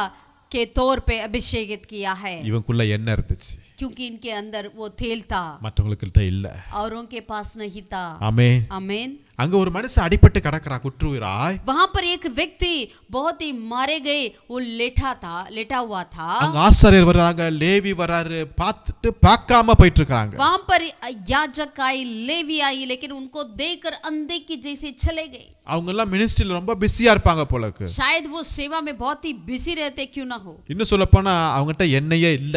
Speaker 2: के तौर पे अभिषेकित किया है,
Speaker 5: இவனுக்குள்ள என்ன இருந்துச்சு,
Speaker 2: क्योंकि इनके अंदर वो तेल था,
Speaker 5: மற்றவங்களுக்கிட்ட இல்ல.
Speaker 2: औरों के पास नहीं था।
Speaker 5: ஆமென்.
Speaker 2: आमेन।
Speaker 5: அங்க ஒரு மனுஷன் அடிபட்டு கிடக்குறான் குற்றுயிராய்.
Speaker 2: वहां पर एक व्यक्ति बहुत ही मारे गए, वो लेटा हुआ था।
Speaker 5: அங்க ஆசாரியர் வர்றாங்க, லேவி வராரு, பார்த்துட்டு பார்க்காம போயிட்டு இருக்காங்க.
Speaker 2: वहां पर याजक आई, लेवी आई, लेकिन उनको देखकर अंधे की जैसे चले गए।
Speaker 5: அவங்க எல்லாம் மினிஸ்ட்ரியில ரொம்ப பிஸியா இருப்பாங்க போலக்கு.
Speaker 2: शायद वो सेवा में बहुत ही बिजी रहते, क्यों ना हो।
Speaker 5: இன்னும் சொல்ல போனா அவங்ககிட்ட எண்ணெயே இல்ல.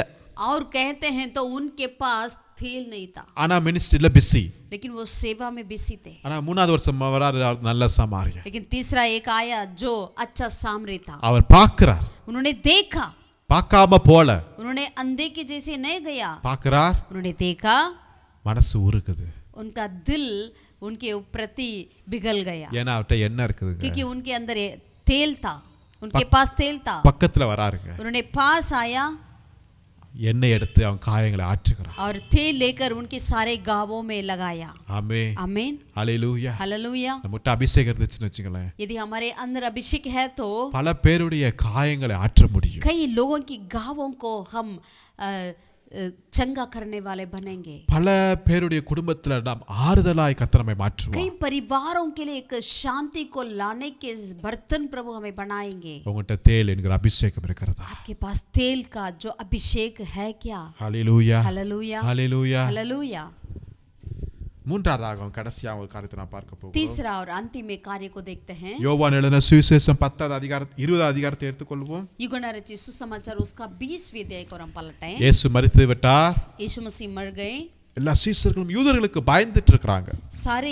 Speaker 2: और कहते हैं तो उनके पास तेल नहीं था,
Speaker 5: ஆனா மினிஸ்ட்ரியில பிஸி.
Speaker 2: लेकिन वो सेवा में बिजी थे।
Speaker 5: ஆனா மூணாவது வருஷம் வராரு நல்ல சமாரியன்.
Speaker 2: लेकिन तीसरा एक आया जो अच्छा सामरी था,
Speaker 5: அவர் பார்க்கிறார்,
Speaker 2: उन्होंने देखा,
Speaker 5: பார்க்காம போல
Speaker 2: उन्होंने अंधे के जैसे नहीं गया,
Speaker 5: பார்க்கிறார்,
Speaker 2: उन्होंने देखा,
Speaker 5: மனசு உருகுது.
Speaker 2: उनका दिल उनके प्रति पिघल गया,
Speaker 5: ஏன்னா அவர்கிட்ட என்ன இருக்குதுங்க.
Speaker 2: क्योंकि उनके अंदर ये तेल था, उनके पास तेल था।
Speaker 5: பக்கத்துல வராருங்க,
Speaker 2: उन्होंने पास आया
Speaker 5: எண்ணெய் எடுத்து அவன் காயங்களை ஆற்றுகிறார்.
Speaker 2: और तेल लेकर उनके सारे गावों में लगाया।
Speaker 5: ஆமென்.
Speaker 2: आमीन।
Speaker 5: ஹalleluya.
Speaker 2: हालेलुया।
Speaker 5: நம்மகிட்ட அபிஷேகம் இருந்துச்சுன்னு வச்சுங்களேன்,
Speaker 2: यदि हमारे अंदर अभिषेक है तो
Speaker 5: பல பேருடைய காயங்களை ஆற்ற முடியும்.
Speaker 2: कई लोगों की गावों को हम चंगा करने वाले बनेंगे।
Speaker 5: பல பேருடைய குடும்பத்துல நாம் ஆறுதலாய் கர்த்தர் நம்மை மாற்றுவார்.
Speaker 2: कई परिवारों के लिए एक शांति को लाने के बर्तन प्रभु हमें बनाएंगे।
Speaker 5: உங்ககிட்ட தேல் என்கிற அபிஷேகம் இருக்கிறதா?
Speaker 2: आपके पास तेल का जो अभिषेक है क्या?
Speaker 5: ஹalleluya.
Speaker 2: हालेलुया।
Speaker 5: ஹalleluya.
Speaker 2: हालेलुया।
Speaker 5: மூன்றாவதாக கடைசியா ஒரு காரியத்தை நான் பார்க்க போகிறோம்.
Speaker 2: तीसरा और अंतिम एक कार्य को देखते हैं।
Speaker 5: யோவான் எழுதின சுவிசேஷம் 10வது அதிகாரம் 20வது அதிகாரத்தை எடுத்துக்கொள்வோம்.
Speaker 2: युगना रचित सुसमाचार उसका 20वें अध्याय को हम पलटें।
Speaker 5: இயேசு மரித்து விட்டார்.
Speaker 2: यीशु मसीह मर गए।
Speaker 5: எல்லா சீஷர்களும் யூதர்களுக்கு பயந்துட்டு இருக்காங்க.
Speaker 2: सारे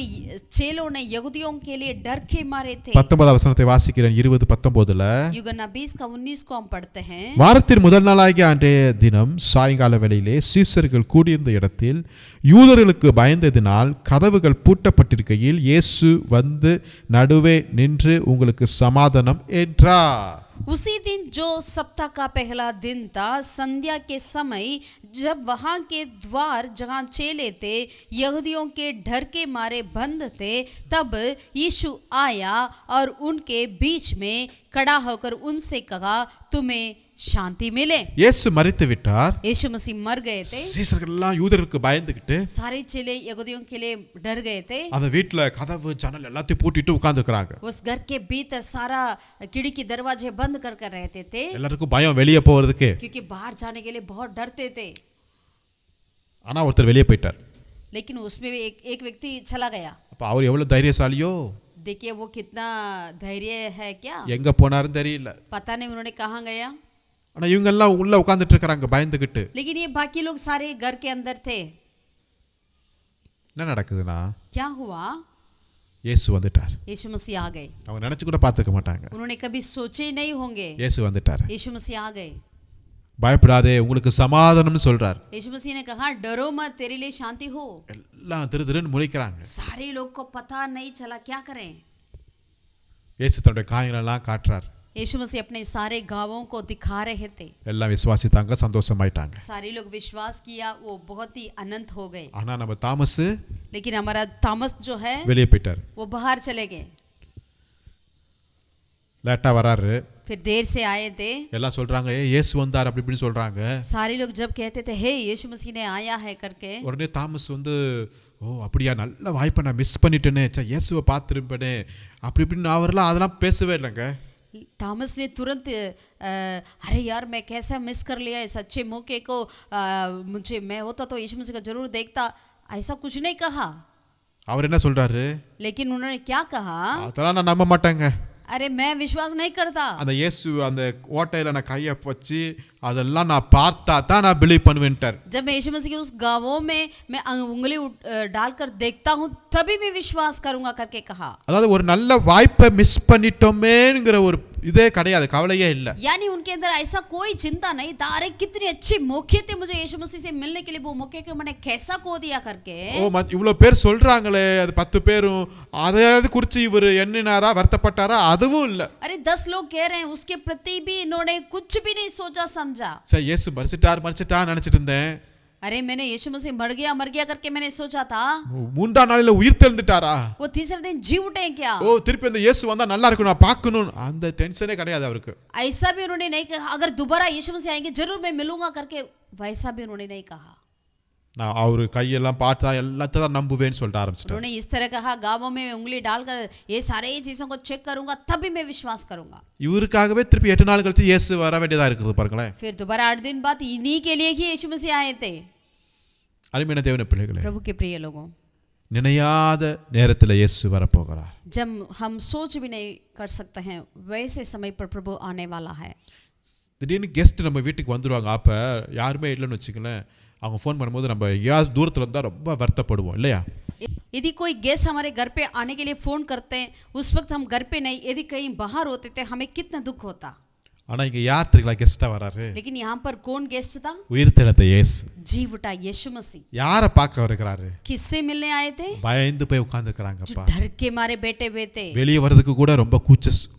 Speaker 2: चेलों ने यहूदियों के लिए डर के मारे थे।
Speaker 5: 19வது வசனத்தை வாசிக்கிறேன். 20:19ல
Speaker 2: युगना 20 का 19 को हम पढ़ते हैं।
Speaker 5: வாரத்தின் முதல் நாளாகிய அன்றைய தினம் சாயங்கால வேளையிலே சீஷர்கள் கூடியிருந்த இடத்தில் யூதர்களுக்கு பயந்ததினால் கதவுகள் பூட்டப்பட்டிருக்கையில் இயேசு வந்து நடுவே நின்று உங்களுக்கு சமாதானம் என்றார்.
Speaker 2: उसी दिन जो सप्ताह का पहला दिन था, संध्या के समय जब वहां के द्वार जहां चेले थे यहूदियों के डर के मारे बंद थे, तब यीशु आया और उनके बीच में खड़ा होकर उनसे कहा, तुम्हें शांति मिले।
Speaker 5: இயேசு மரித்து விட்டார்.
Speaker 2: यीशु मसीह मर गए थे।
Speaker 5: சீஷர்கள் எல்லாம் யூதர்களுக்கு பயந்துகிட்டு
Speaker 2: सारे चेले यहूदियों के लिए डर गए थे।
Speaker 5: அந்த வீட்ல கதவு ஜன்னல் எல்லாத்தையும் பூட்டிட்டு உட்கார்ந்துக்கறாங்க.
Speaker 2: उस घर के भीतर सारा खिड़की दरवाजे बंद कर कर रहते थे,
Speaker 5: எல்லாருக்கும் பயம் வெளியே போறதுக்கு.
Speaker 2: क्योंकि बाहर जाने के लिए बहुत डरते थे।
Speaker 5: ஆனா ஒருத்தர் வெளியே போயிட்டார்.
Speaker 2: लेकिन उसमें भी एक व्यक्ति चला गया।
Speaker 5: அப்போ அவர் எவ்வளோ தைரியசாலியோ,
Speaker 2: देखिए वो कितना धैर्य है क्या,
Speaker 5: எங்கே போனாருன்னு தெரியல.
Speaker 2: पता नहीं उन्होंने कहाँ गया।
Speaker 5: ஆனால் இவங்கெல்லாம் உள்ளே உட்காந்துட்டு இருக்கிறாங்க பயந்துக்கிட்டு.
Speaker 2: लेकिन ये बाकी लोग सारे घर के अंदर थे।
Speaker 5: என்ன நடக்குதுன்னா
Speaker 2: क्या हुआ,
Speaker 5: இயேசு வந்துட்டார்.
Speaker 2: यीशु मसीह आ गए।
Speaker 5: அவங்க நினச்சி கூட பார்த்துருக்க மாட்டாங்க.
Speaker 2: उन्होंने कभी सोचे ही नहीं होंगे,
Speaker 5: இயேசு வந்துட்டார்.
Speaker 2: यीशु मसीह आ गए।
Speaker 5: பயப்படாதே, உங்களுக்கு சமாதானம்னு சொல்றார்.
Speaker 2: यीशु मसीह ने कहा डरो मत, तेरे लिए शांति हो।
Speaker 5: எல்லாம் திருன்னு முழிக்கிறாங்க.
Speaker 2: सारे लोग को पता नहीं चला क्या करें।
Speaker 5: இயேசு தன்னுடைய காயங்களெல்லாம் காட்டுறார்.
Speaker 2: यीशु मसीह अपने सारे गांवों को दिखा रहे थे।
Speaker 5: எல்லாம் விசுவாசித்தாங்க, சந்தோஷமாயிட்டாங்க.
Speaker 2: सारे लोग विश्वास किया, वो बहुत ही अनंत हो गए।
Speaker 5: ஆனா நம்ம தாமஸ்
Speaker 2: लेकिन हमारा थॉमस जो है
Speaker 5: வெளியே போயிட்டார்.
Speaker 2: वो बाहर चले गए,
Speaker 5: லேட்டா வராரு.
Speaker 2: फिर देर से आए थे।
Speaker 5: எல்லாம் சொல்றாங்க இயேசு வந்தார் அப்படி இப்படின்னு சொல்றாங்க.
Speaker 2: सारे लोग जब कहते थे हे यीशु मसीह ने आया है करके,
Speaker 5: உடனே தாமஸ் வந்து ஓ அப்படியா, நல்ல வாய்ப்பை நான் மிஸ் பண்ணிட்டேனே, இயேசுவை பார்த்துருப்பேனே அப்படி இப்படின்னு அவரெல்லாம் அதெல்லாம் பேசவே இல்லைங்க.
Speaker 2: थॉमस ने तुरंत अरे यार मैं कैसा मिस कर लिया इस अच्छे मौके को, मुझे मैं होता तो यीशु मसीह को जरूर देखता, ऐसा कुछ नहीं कहा।
Speaker 5: அவர் என்ன சொல்றாரு,
Speaker 2: लेकिन उन्होंने क्या कहा,
Speaker 5: அதெல்லாம் நான் நம்ப மாட்டேங்க.
Speaker 2: अरे मैं विश्वास नहीं करता।
Speaker 5: அந்த இயேசு அந்த ஓட்டையில நான் கையை வச்சு அதெல்லாம் நான் பார்த்தா தான் நான் பிலீவ் பண்ணுவேன்ட்டார்.
Speaker 2: जब मैं यीशु मसीह के उस गांवों में मैं उंगली डालकर देखता हूँ तभी मैं विश्वास करूंगा करके कहा।
Speaker 5: அதாவது ஒரு நல்ல வாய்ப்பை மிஸ் பண்ணிட்டோமேங்கிற ஒரு இதே கிடையாது, கவலையே இல்லை.
Speaker 2: यानी उनके अंदर ऐसा कोई चिंता नहीं था, अरे कितनी अच्छी मौके थे मुझे यीशु मसीह से मिलने के लिए, वो मौके को मैंने कैसा खो दिया करके।
Speaker 5: ஓ இவ்வளோ பேர் சொல்றாங்களே, அது 10 பேரும் அதையாவது குறித்து இவர் எண்ணினாரா வருத்தப்பட்டாரா, அதுவும் இல்லை.
Speaker 2: अरे 10 लोग कह रहे हैं, उसके प्रति भी इन्होंने कुछ भी नहीं सोचा समझा।
Speaker 5: சரி இயேசு மரிச்சிட்டான்னு நினைச்சிட்டு இருந்தேன்.
Speaker 2: अरे मैंने यीशु मसीह मर गया करके मैंने सोचा था।
Speaker 5: 3ஆம் நாளில உயிர் தெழுந்துட்டாரா,
Speaker 2: वो तीसरे दिन जी उठे क्या,
Speaker 5: ஓ திருப்பி அந்த இயேசு வந்தா நல்லா இருக்கும் நான் பார்க்கணும், அந்த டென்ஷனே கிடையாது அவருக்கு.
Speaker 2: ऐसा भी उन्होंने नहीं कहा, अगर दोबारा यीशु मसीह आएंगे जरूर मैं मिलूंगा करके, वैसा भी उन्होंने नहीं कहा।
Speaker 5: நான் அவரு கையெல்லாம் பார்த்தா எல்லாத்தையும் தான் நம்புவேன்னு சொல்லிட்டு ஆரம்பிச்சிட்டார்.
Speaker 2: उन्होंने इस तरह कहा गांवों में उंगली डालकर ये सारे चीजों को चेक करूंगा तभी मैं विश्वास करूंगा।
Speaker 5: இவருக்காகவே திருப்பி 8 நாள் கழிச்சு இயேசு வர வேண்டியதா இருக்குது பாருங்களேன்.
Speaker 2: फिर दोबारा 8 दिन बाद इन्हीं के लिए ही यीशु मसीह आए थे।
Speaker 5: அருமையான தேவனுடைய பிள்ளைகளே,
Speaker 2: प्रभु के प्रिय लोगों,
Speaker 5: நினையாத நேரத்தில் இயேசு வரப்போகிறார்.
Speaker 2: जब हम सोच भी नहीं कर सकते हैं वैसे समय पर प्रभु आने वाला है।
Speaker 5: திடீர்னு கெஸ்ட் நம்ம வீட்டுக்கு வந்துடுவாங்க. அப்போ யாருமே இல்லைன்னு வச்சுக்கலேன், அவங்க ஃபோன் பண்ணும்போது நம்ம எங்கேயாவது தூரத்தில் இருந்தால் ரொம்ப வருத்தப்படுவோம் இல்லையா.
Speaker 2: यदि कोई गेस्ट हमारे घर पे आने के लिए फ़ोन करते हैं, उस वक्त हम घर पे नहीं, यदि कहीं बाहर होते थे, हमें कितना दुख होता।
Speaker 5: ஆனால் இங்கே யார் தெரியுங்களா கெஸ்ட்டாக வராரு,
Speaker 2: लेकिन यहाँ पर कौन गेस्ट था,
Speaker 5: உயிர் தெழுந்த இயேசு.
Speaker 2: जी उठा यीशु मसीह।
Speaker 5: யாரை பார்க்க வருகிறாரு,
Speaker 2: किससे मिलने आए थे,
Speaker 5: பயந்து போய்
Speaker 2: जो
Speaker 5: உட்காந்துக்கிறாங்கப்பா.
Speaker 2: डर के मारे बैठे हुए थे।
Speaker 5: வெளியே வர்றதுக்கு கூட ரொம்ப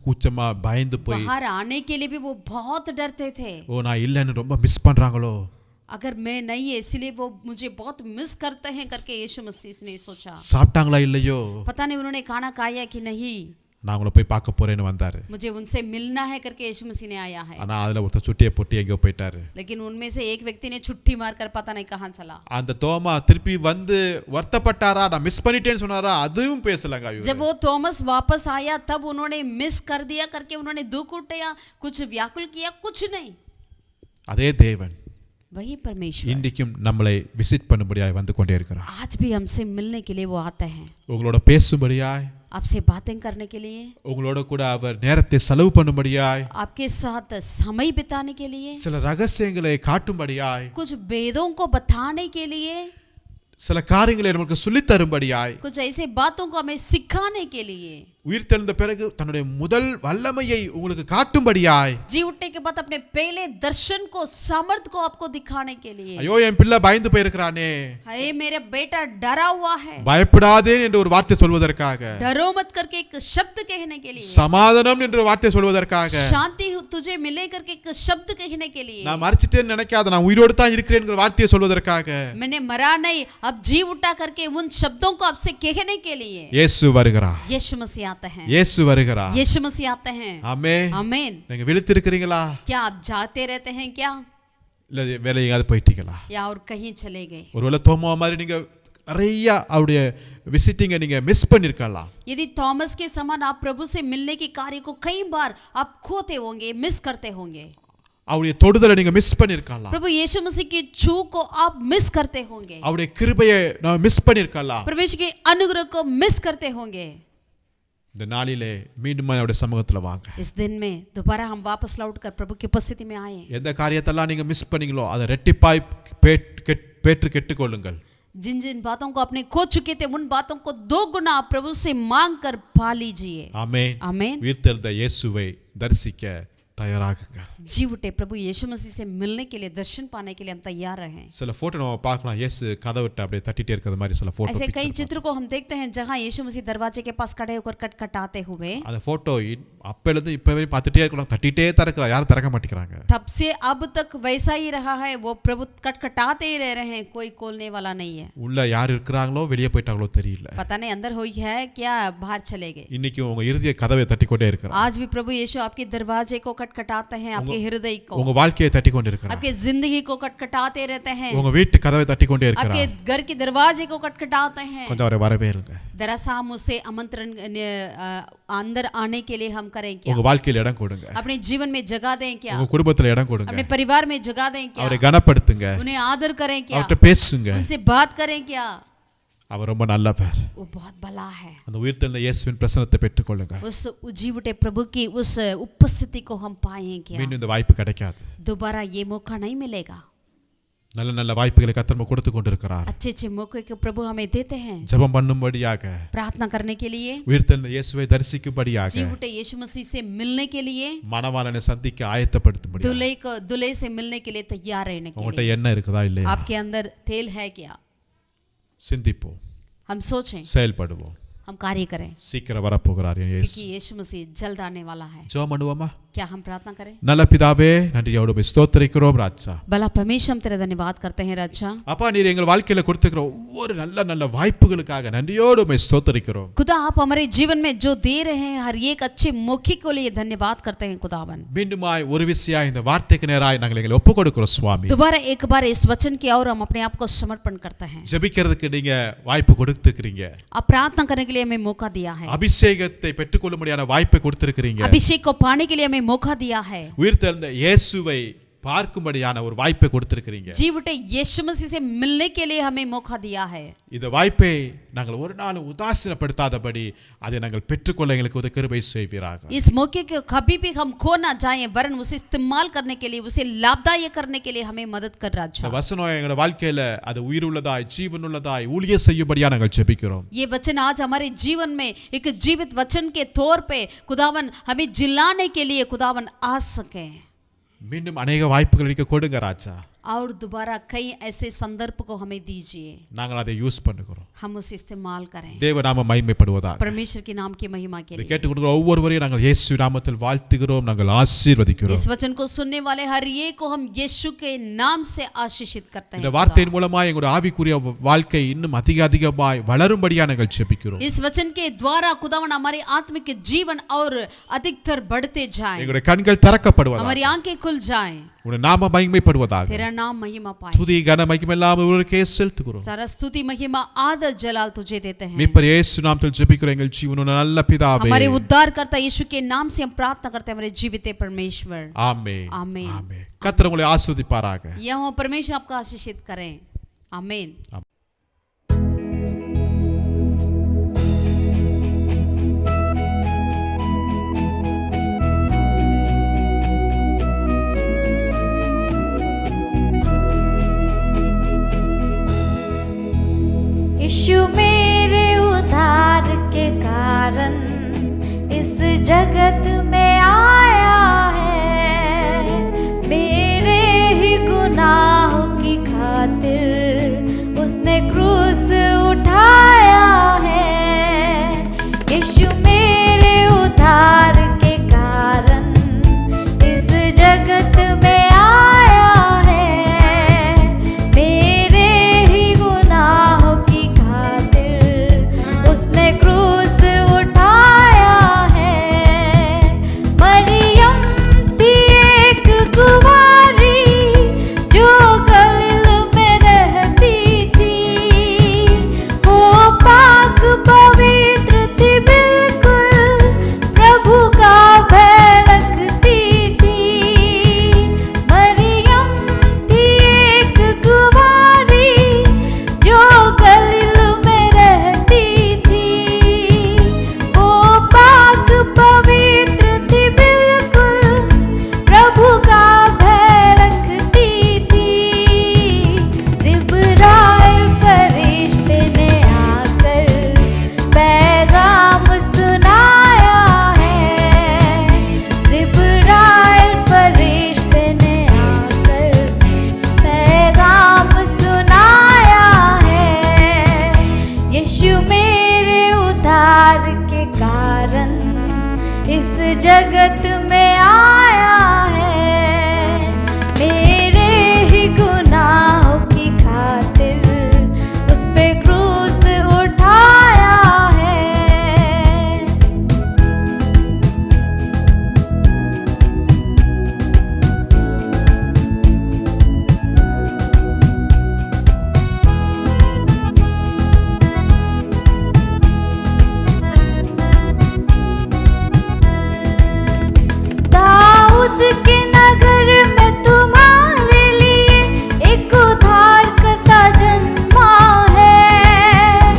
Speaker 5: கூச்சமா பயந்து போய்,
Speaker 2: बाहर आने के लिए भी वो बहुत डरते थे।
Speaker 5: ஓ நான் இல்லைன்னு ரொம்ப மிஸ் பண்ணுறாங்களோ,
Speaker 2: अगर मैं नहीं है इसलिए वो मुझे बहुत मिस करते हैं करके यीशु मसीह ने सोचा।
Speaker 5: சாப்பிட்டாங்களா இல்லையோ,
Speaker 2: पता नहीं उन्होंने खाना खाया कि नहीं,
Speaker 5: நான் உங்களை போய் பார்க்க போறேன்னு வந்தார்.
Speaker 2: मुझे उनसे मिलना है करके यीशु मसीह ने आया है।
Speaker 5: ஆனால் அதில் ஒருத்தர் சுட்டியை போட்டு எங்கேயோ போயிட்டாரு.
Speaker 2: लेकिन उनमें से एक व्यक्ति ने छुट्टी मारकर पता नहीं कहाँ चला।
Speaker 5: அந்த தோமா திருப்பி வந்து வருத்தப்பட்டாரா, நான் மிஸ் பண்ணிட்டேன்னு சொன்னாரா, அதுவும் பேசலங்க.
Speaker 2: जब वो थॉमस वापस आया तब उन्होंने मिस कर दिया करके उन्होंने दुख उठाया, कुछ व्याकुल किया, कुछ नहीं।
Speaker 5: அதே தேவன்
Speaker 2: वही परमेश्वर
Speaker 5: இன்றைக்கும் நம்மளை விசிட் பண்ணும்படியாய் வந்து கொண்டே இருக்கிறார்.
Speaker 2: आज भी हमसे मिलने के लिए वो आते हैं,
Speaker 5: உங்களோட பேசும்படியாய்,
Speaker 2: आपसे बातें करने के लिए,
Speaker 5: உங்களோட கூட அவர் நேரத்தை செலவு பண்ணும்படியாய்,
Speaker 2: आपके साथ समय बिताने के लिए,
Speaker 5: சில ரகசியங்களை காட்டும்படியாய்,
Speaker 2: कुछ वेदों को बताने के लिए,
Speaker 5: சில காரியங்களை நமக்கு சொல்லித் தரும்படியாய்,
Speaker 2: कुछ ऐसे बातों को हमें सिखाने के लिए,
Speaker 5: உயிர் தெழுந்த பிறகு தன்னுடைய முதல் வல்லமையை உங்களுக்கு காட்டும்படியாய்,
Speaker 2: जी उठने के बाद अपने पहले दर्शन को, सामर्थ को आपको दिखाने के लिए।
Speaker 5: ஐயோ என் பிள்ளை பயந்து போயிருக்கிறானே,
Speaker 2: हाय मेरा बेटा डरा हुआ है,
Speaker 5: பயப்படாதே என்று ஒரு வார்த்தை சொல்வதற்காக,
Speaker 2: डरो मत करके एक शब्द कहने के लिए,
Speaker 5: சமாதானம் என்று ஒரு வார்த்தை சொல்வதற்காக,
Speaker 2: शांति तुझे मिले करके एक शब्द कहने के लिए,
Speaker 5: நான் மரிச்சிட்டேன்னு நினைக்காத, நான் உயிரோடு தான் இருக்கிறேன்ங்கிற வார்த்தையை சொல்வதற்காக,
Speaker 2: मैंने मरा नहीं अब जी उठा करके उन शब्दों को आपसे कहने के लिए
Speaker 5: இயேசு வருகிறார்.
Speaker 2: यीशु मसीह आते हैं,
Speaker 5: இயேசு வருகிறார்.
Speaker 2: यीशु मसीह आते हैं।
Speaker 5: ஆமென்.
Speaker 2: आमीन।
Speaker 5: நீங்க விழித்திருக்கிறீங்களா,
Speaker 2: क्या आप जाते रहते हैं क्या,
Speaker 5: இல்ல வேற எங்கயாவது போயிட்டீங்களா?
Speaker 2: या और कहीं चले गए?
Speaker 5: ஒருவேளை தோமா மாதிரி நீங்க நிறைய அவருடைய விசிட்டிங்கை நீங்க மிஸ் பண்ணிருக்கலாம்.
Speaker 2: यदि थॉमस के समान आप प्रभु से मिलने के कार्य को कई बार आप खोते होंगे, मिस करते होंगे।
Speaker 5: அவருடைய தொடுதலை நீங்க மிஸ் பண்ணிருக்கலாம்.
Speaker 2: प्रभु यीशु मसीह की छू को आप मिस करते होंगे.
Speaker 5: அவருடைய கிருபையை நான் மிஸ் பண்ணிருக்கலாம்.
Speaker 2: परमेश्वर के अनुग्रह को मिस करते होंगे.
Speaker 5: இந்த நாளிலே மீண்டும் அவருடைய சமூகத்துல வாங்க.
Speaker 2: इस दिन में दोबारा हम वापस लौटकर प्रभु की उपस्थिति में आए.
Speaker 5: எந்த காரியத்தெல்லாம் நீங்க மிஸ் பண்ணீங்களோ அதை ரெட்டிப்பாய் பெற்று கேட்டுக்கொள்ளுங்கள்.
Speaker 2: जिन जिन बातों को आपने खो चुके थे उन बातों को 2 गुना प्रभु से मांग कर पा लीजिए.
Speaker 5: ஆமென்.
Speaker 2: आमीन.
Speaker 5: உயிர்த்தெழுந்த இயேசுவை தரிசிக்க தயாராகுங்கள்.
Speaker 2: जी उठे प्रभु यीशु मसीह से मिलने के लिए, दर्शन पाने के लिए हम तैयार रहें.
Speaker 5: சில போட்டோ நம்ம பார்க்கலாம். இயேசு கதவுட்ட அப்படியே தட்டிட்டே இருக்கிற மாதிரி சில போட்டோ.
Speaker 2: ऐसे कई चित्र को हम देखते हैं जहां यीशु मसीह दरवाजे के पास खड़े होकर खटखटाते हुए.
Speaker 5: அந்த போட்டோ அப்பல இருந்து இப்ப வரை பார்த்துட்டே இருக்கலாம். தட்டிட்டே தரக்குறா, யாரும் திறக்க மாட்டேங்கிறாங்க.
Speaker 2: तब से अब तक वैसा ही रहा है. वो प्रभु खटखटाते ही रह रहे हैं, कोई खोलने वाला नहीं है.
Speaker 5: உள்ள யார் இருக்கிறாங்களோ வெளியே போயிட்டாங்களோ தெரியல.
Speaker 2: पता नहीं अंदर हुई है क्या, बाहर चले गए.
Speaker 5: இன்னைக்கு உங்க இருதய கதவை தட்டிக்கொண்டே இருக்கிறார்.
Speaker 2: आज भी प्रभु यीशु आपके दरवाजे को खटखटाते हैं, आपके हृदय को,
Speaker 5: உங்க வாழ்க்கையை தட்டிக்கொண்டே இருக்கிறார்.
Speaker 2: आपके जिंदगी को खटखटाते रहते हैं,
Speaker 5: உங்க வீட்டு கதவை தட்டிக்கொண்டே
Speaker 2: आपके
Speaker 5: இருக்கிறார்.
Speaker 2: घर के दरवाजे को खटखटाते हैं.
Speaker 5: கொஞ்சம் அவரை வரவேறுங்க.
Speaker 2: दरअसल हम उसे आमंत्रण अंदर आने के लिए हम करें क्या?
Speaker 5: உங்க வாழ்க்கையில இடம் கொடுங்க.
Speaker 2: अपने जीवन में जगह दें क्या?
Speaker 5: உங்க குடும்பத்துல இடம் கொடுங்க.
Speaker 2: अपने परिवार में जगह दें क्या?
Speaker 5: அவரை கனப்படுத்துங்க.
Speaker 2: उन्हें आदर करें क्या?
Speaker 5: அவர்கிட்ட பேசுங்க.
Speaker 2: उनसे बात करें क्या?
Speaker 5: அவர் ரொம்ப நல்லவர்.
Speaker 2: वो बहुत भला है.
Speaker 5: அந்த உயிர்த்தெழுந்த இயேசுவின் பிரசன்னத்தை பெற்றுக்கொள்ளுங்க.
Speaker 2: उस जी उठे प्रभु की उस उपस्थिति को हम पाएं क्या?
Speaker 5: மீண்டும் இந்த வாய்ப்பு கிடைக்காது.
Speaker 2: दोबारा ये मौका नहीं मिलेगा.
Speaker 5: நல்ல நல்ல வாய்ப்புகளை கர்த்தர் கொடுத்து கொண்டிருக்கிறார்.
Speaker 2: अच्छे अच्छे मौके को प्रभु हमें देते हैं.
Speaker 5: ஜெபம் பண்ணும்படியாக,
Speaker 2: प्रार्थना करने के लिए,
Speaker 5: உயிர்த்தெழுந்த இயேசுவை தரிசிக்கும்படியாக,
Speaker 2: जी उठे यीशु मसीह से मिलने के लिए,
Speaker 5: மணவாளனை சந்திக்க ஆயத்தப்படுத்தும்படியாக.
Speaker 2: दूल्हे से मिलने के लिए तैयार रहने के
Speaker 5: உங்கள்ட்ட
Speaker 2: लिए.
Speaker 5: என்ன இருக்குதா இல்லையா?
Speaker 2: आपके अंदर तेल है क्या?
Speaker 5: சிந்திப்போம்,
Speaker 2: हम सोचें,
Speaker 5: செயல்படுவோம்.
Speaker 2: हम कार्य करें,
Speaker 5: சீக்கிரம் வரப்போகிறார் இயேசு.
Speaker 2: क्योंकि यीशु मसीह जल्द आने वाला है.
Speaker 5: ஜெபம் பண்ணுவோமா?
Speaker 2: क्या हम प्रार्थना करें?
Speaker 5: நல்ல பிதாவே, நன்றியோடு உம்மை ஸ்தோத்திரிக்கிறோம் ராஜா.
Speaker 2: भला परमेश्वर हम तेरा धन्यवाद करते हैं राजा.
Speaker 5: அப்பா, நீர் எங்கள் வாழ்க்கையில கொடுத்துக்கிற ஒவ்வொரு நல்ல நல்ல வாய்ப்புகளுக்காக நன்றியோடு உம்மை ஸ்தோத்திரிக்கிறோம்.
Speaker 2: खुदा आप हमारे जीवन में जो दे रहे हैं हर एक अच्छे मौके को लिए धन्यवाद करते हैं खुदावन.
Speaker 5: மீண்டுமாய் ஒரு விசையா இந்த வார்த்தைக்கு நேராய் நாங்கள் எங்களை ஒப்புக் கொடுக்கிறோம் சுவாமி.
Speaker 2: दोबारा एक बार इस वचन की ओर हम अपने आप को समर्पण करते हैं.
Speaker 5: ஜெபிக்கிறதுக்கு நீங்க வாய்ப்பு கொடுத்திருக்கிறீங்க.
Speaker 2: आप प्रार्थना करने के लिए हमें मौका दिया है.
Speaker 5: அபிஷேகத்தை பெற்றுக்கொள்ளும்படியான வாய்ப்பை கொடுத்திருக்கிறீங்க.
Speaker 2: अभिषेक को पाने के लिए हमें मौका दिया है.
Speaker 5: உயிர்த்தெழுந்த இயேசுவை பார்க்கும்படியான ஒரு வாய்ப்பை கொடுத்திருக்கிறீங்க.
Speaker 2: जी उठे यीशु मसीह से मिलने के लिए हमें मौका दिया है.
Speaker 5: இந்த வாய்ப்பை நாங்கள் ஒரு நாள் உதாசீனப்படுத்தாதபடி அதை நாங்கள் பெற்றுக்கொள்ள எங்களுக்கு ஒரு கிருபை செய்வீராக.
Speaker 2: इस मौके को कभी भी हम खो ना जाएं, वरन उसे इस्तेमाल करने के लिए, उसे लाभदायक करने के लिए हमें मदद कर
Speaker 5: இந்த
Speaker 2: राजा.
Speaker 5: வசனம் எங்களோட வாழ்க்கையில அது உயிருள்ளதாய் ஜீவனுள்ளதாய் ஊழியம் செய்யும்படியா நாங்கள் ஜெபிக்கிறோம்.
Speaker 2: ये वचन आज हमारे जीवन में एक जीवित वचन के तौर पे खुदावन हमें जिलाने के लिए खुदावन आ सके.
Speaker 5: மீண்டும் अनेक வாய்ப்புகள் எனக்கு கொடுங்க ராஜா.
Speaker 2: और दोबारा कई ऐसे संदर्भ को हमें दीजिए,
Speaker 5: நாங்கள் அதை யூஸ் பண்ணுகிறோம்.
Speaker 2: हम उसे इस्तेमाल करें
Speaker 5: தேவ நாம மகிமைப்படுவதாக.
Speaker 2: परमेश्वर के नाम की महिमा के
Speaker 5: இதை
Speaker 2: लिए.
Speaker 5: கேட்டுக்கொண்டிருக்கிற ஒவ்வொருவரையும் நாங்கள் இயேசு நாமத்தில் வாழ்த்துகிறோம், நாங்கள் ஆசீர்வதிக்கிறோம்.
Speaker 2: इस वचन को सुनने वाले हर एक को हम यीशु के नाम से आशीषित करते हैं.
Speaker 5: இந்த வார்த்தையின் மூலமாய் எங்களுடைய ஆவிக்குரிய வாழ்க்கை இன்னும் அதிகமாய் வளரும்படியா நாங்கள் ஜெபிக்கிறோம்.
Speaker 2: इस वचन के द्वारा खुदावन हमारे आत्मिक जीवन और अधिकतर बढ़ते जाए,
Speaker 5: எங்களுடைய கண்கள் திறக்கப்படுவதாக,
Speaker 2: हमारी आंखें खुल जाएं,
Speaker 5: உன்னுடைய நாம மகிமைப்படுவதாக.
Speaker 2: तेरा नाम महिमा पाए.
Speaker 5: துதி கன மகிமை எல்லாம் ஒருவருக்கே செலுத்துகிறோம்.
Speaker 2: सारा स्तुति महिमा आदर जलाल तुझे देते हैं.
Speaker 5: மீட்பர் இயேசு நாமத்தில் ஜெபிக்கிறோம் எங்கள் ஜீவனுள்ள நல்ல பிதாவே.
Speaker 2: हमारे उद्धारकर्ता यीशु के नाम से हम प्रार्थना करते हैं, हमारे जीवित परमेश्वर.
Speaker 5: ஆமென்.
Speaker 2: आमीन.
Speaker 5: ஆமென். கர்த்தர் உங்களை ஆசீர்வதிப்பாராக.
Speaker 2: यहोवा परमेश्वर आपको आशीषित करें. आमीन.
Speaker 4: यीशु मेरे उद्धार के कारण इस जगत में आया है. मेरे ही गुनाहों की खातिर उसने मेरे उद्धार के कारण इस जगत में आया है। मेरे ही गुनाहों की खातिर उस पे क्रूस उठाया है। दाऊद के नगर में तुम्हारे लिए एक उद्धारकर्ता जन्मा है।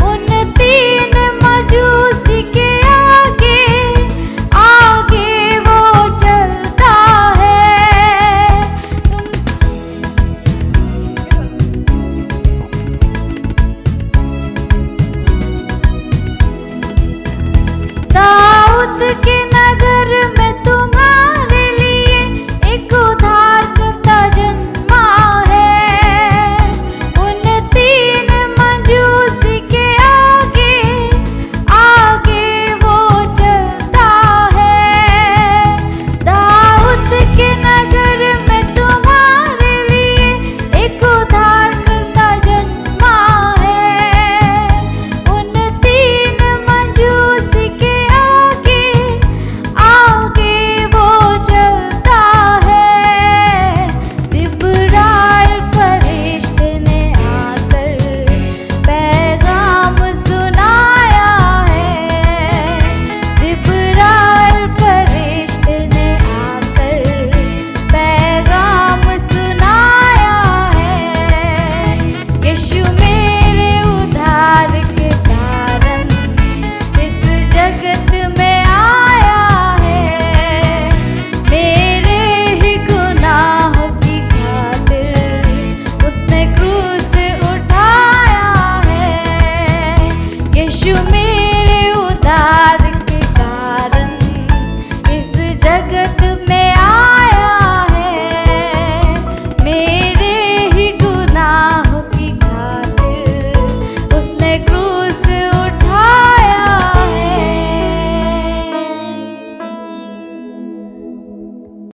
Speaker 4: उन तीन मजूसी के आगे आगे वो चलता है। दाऊद के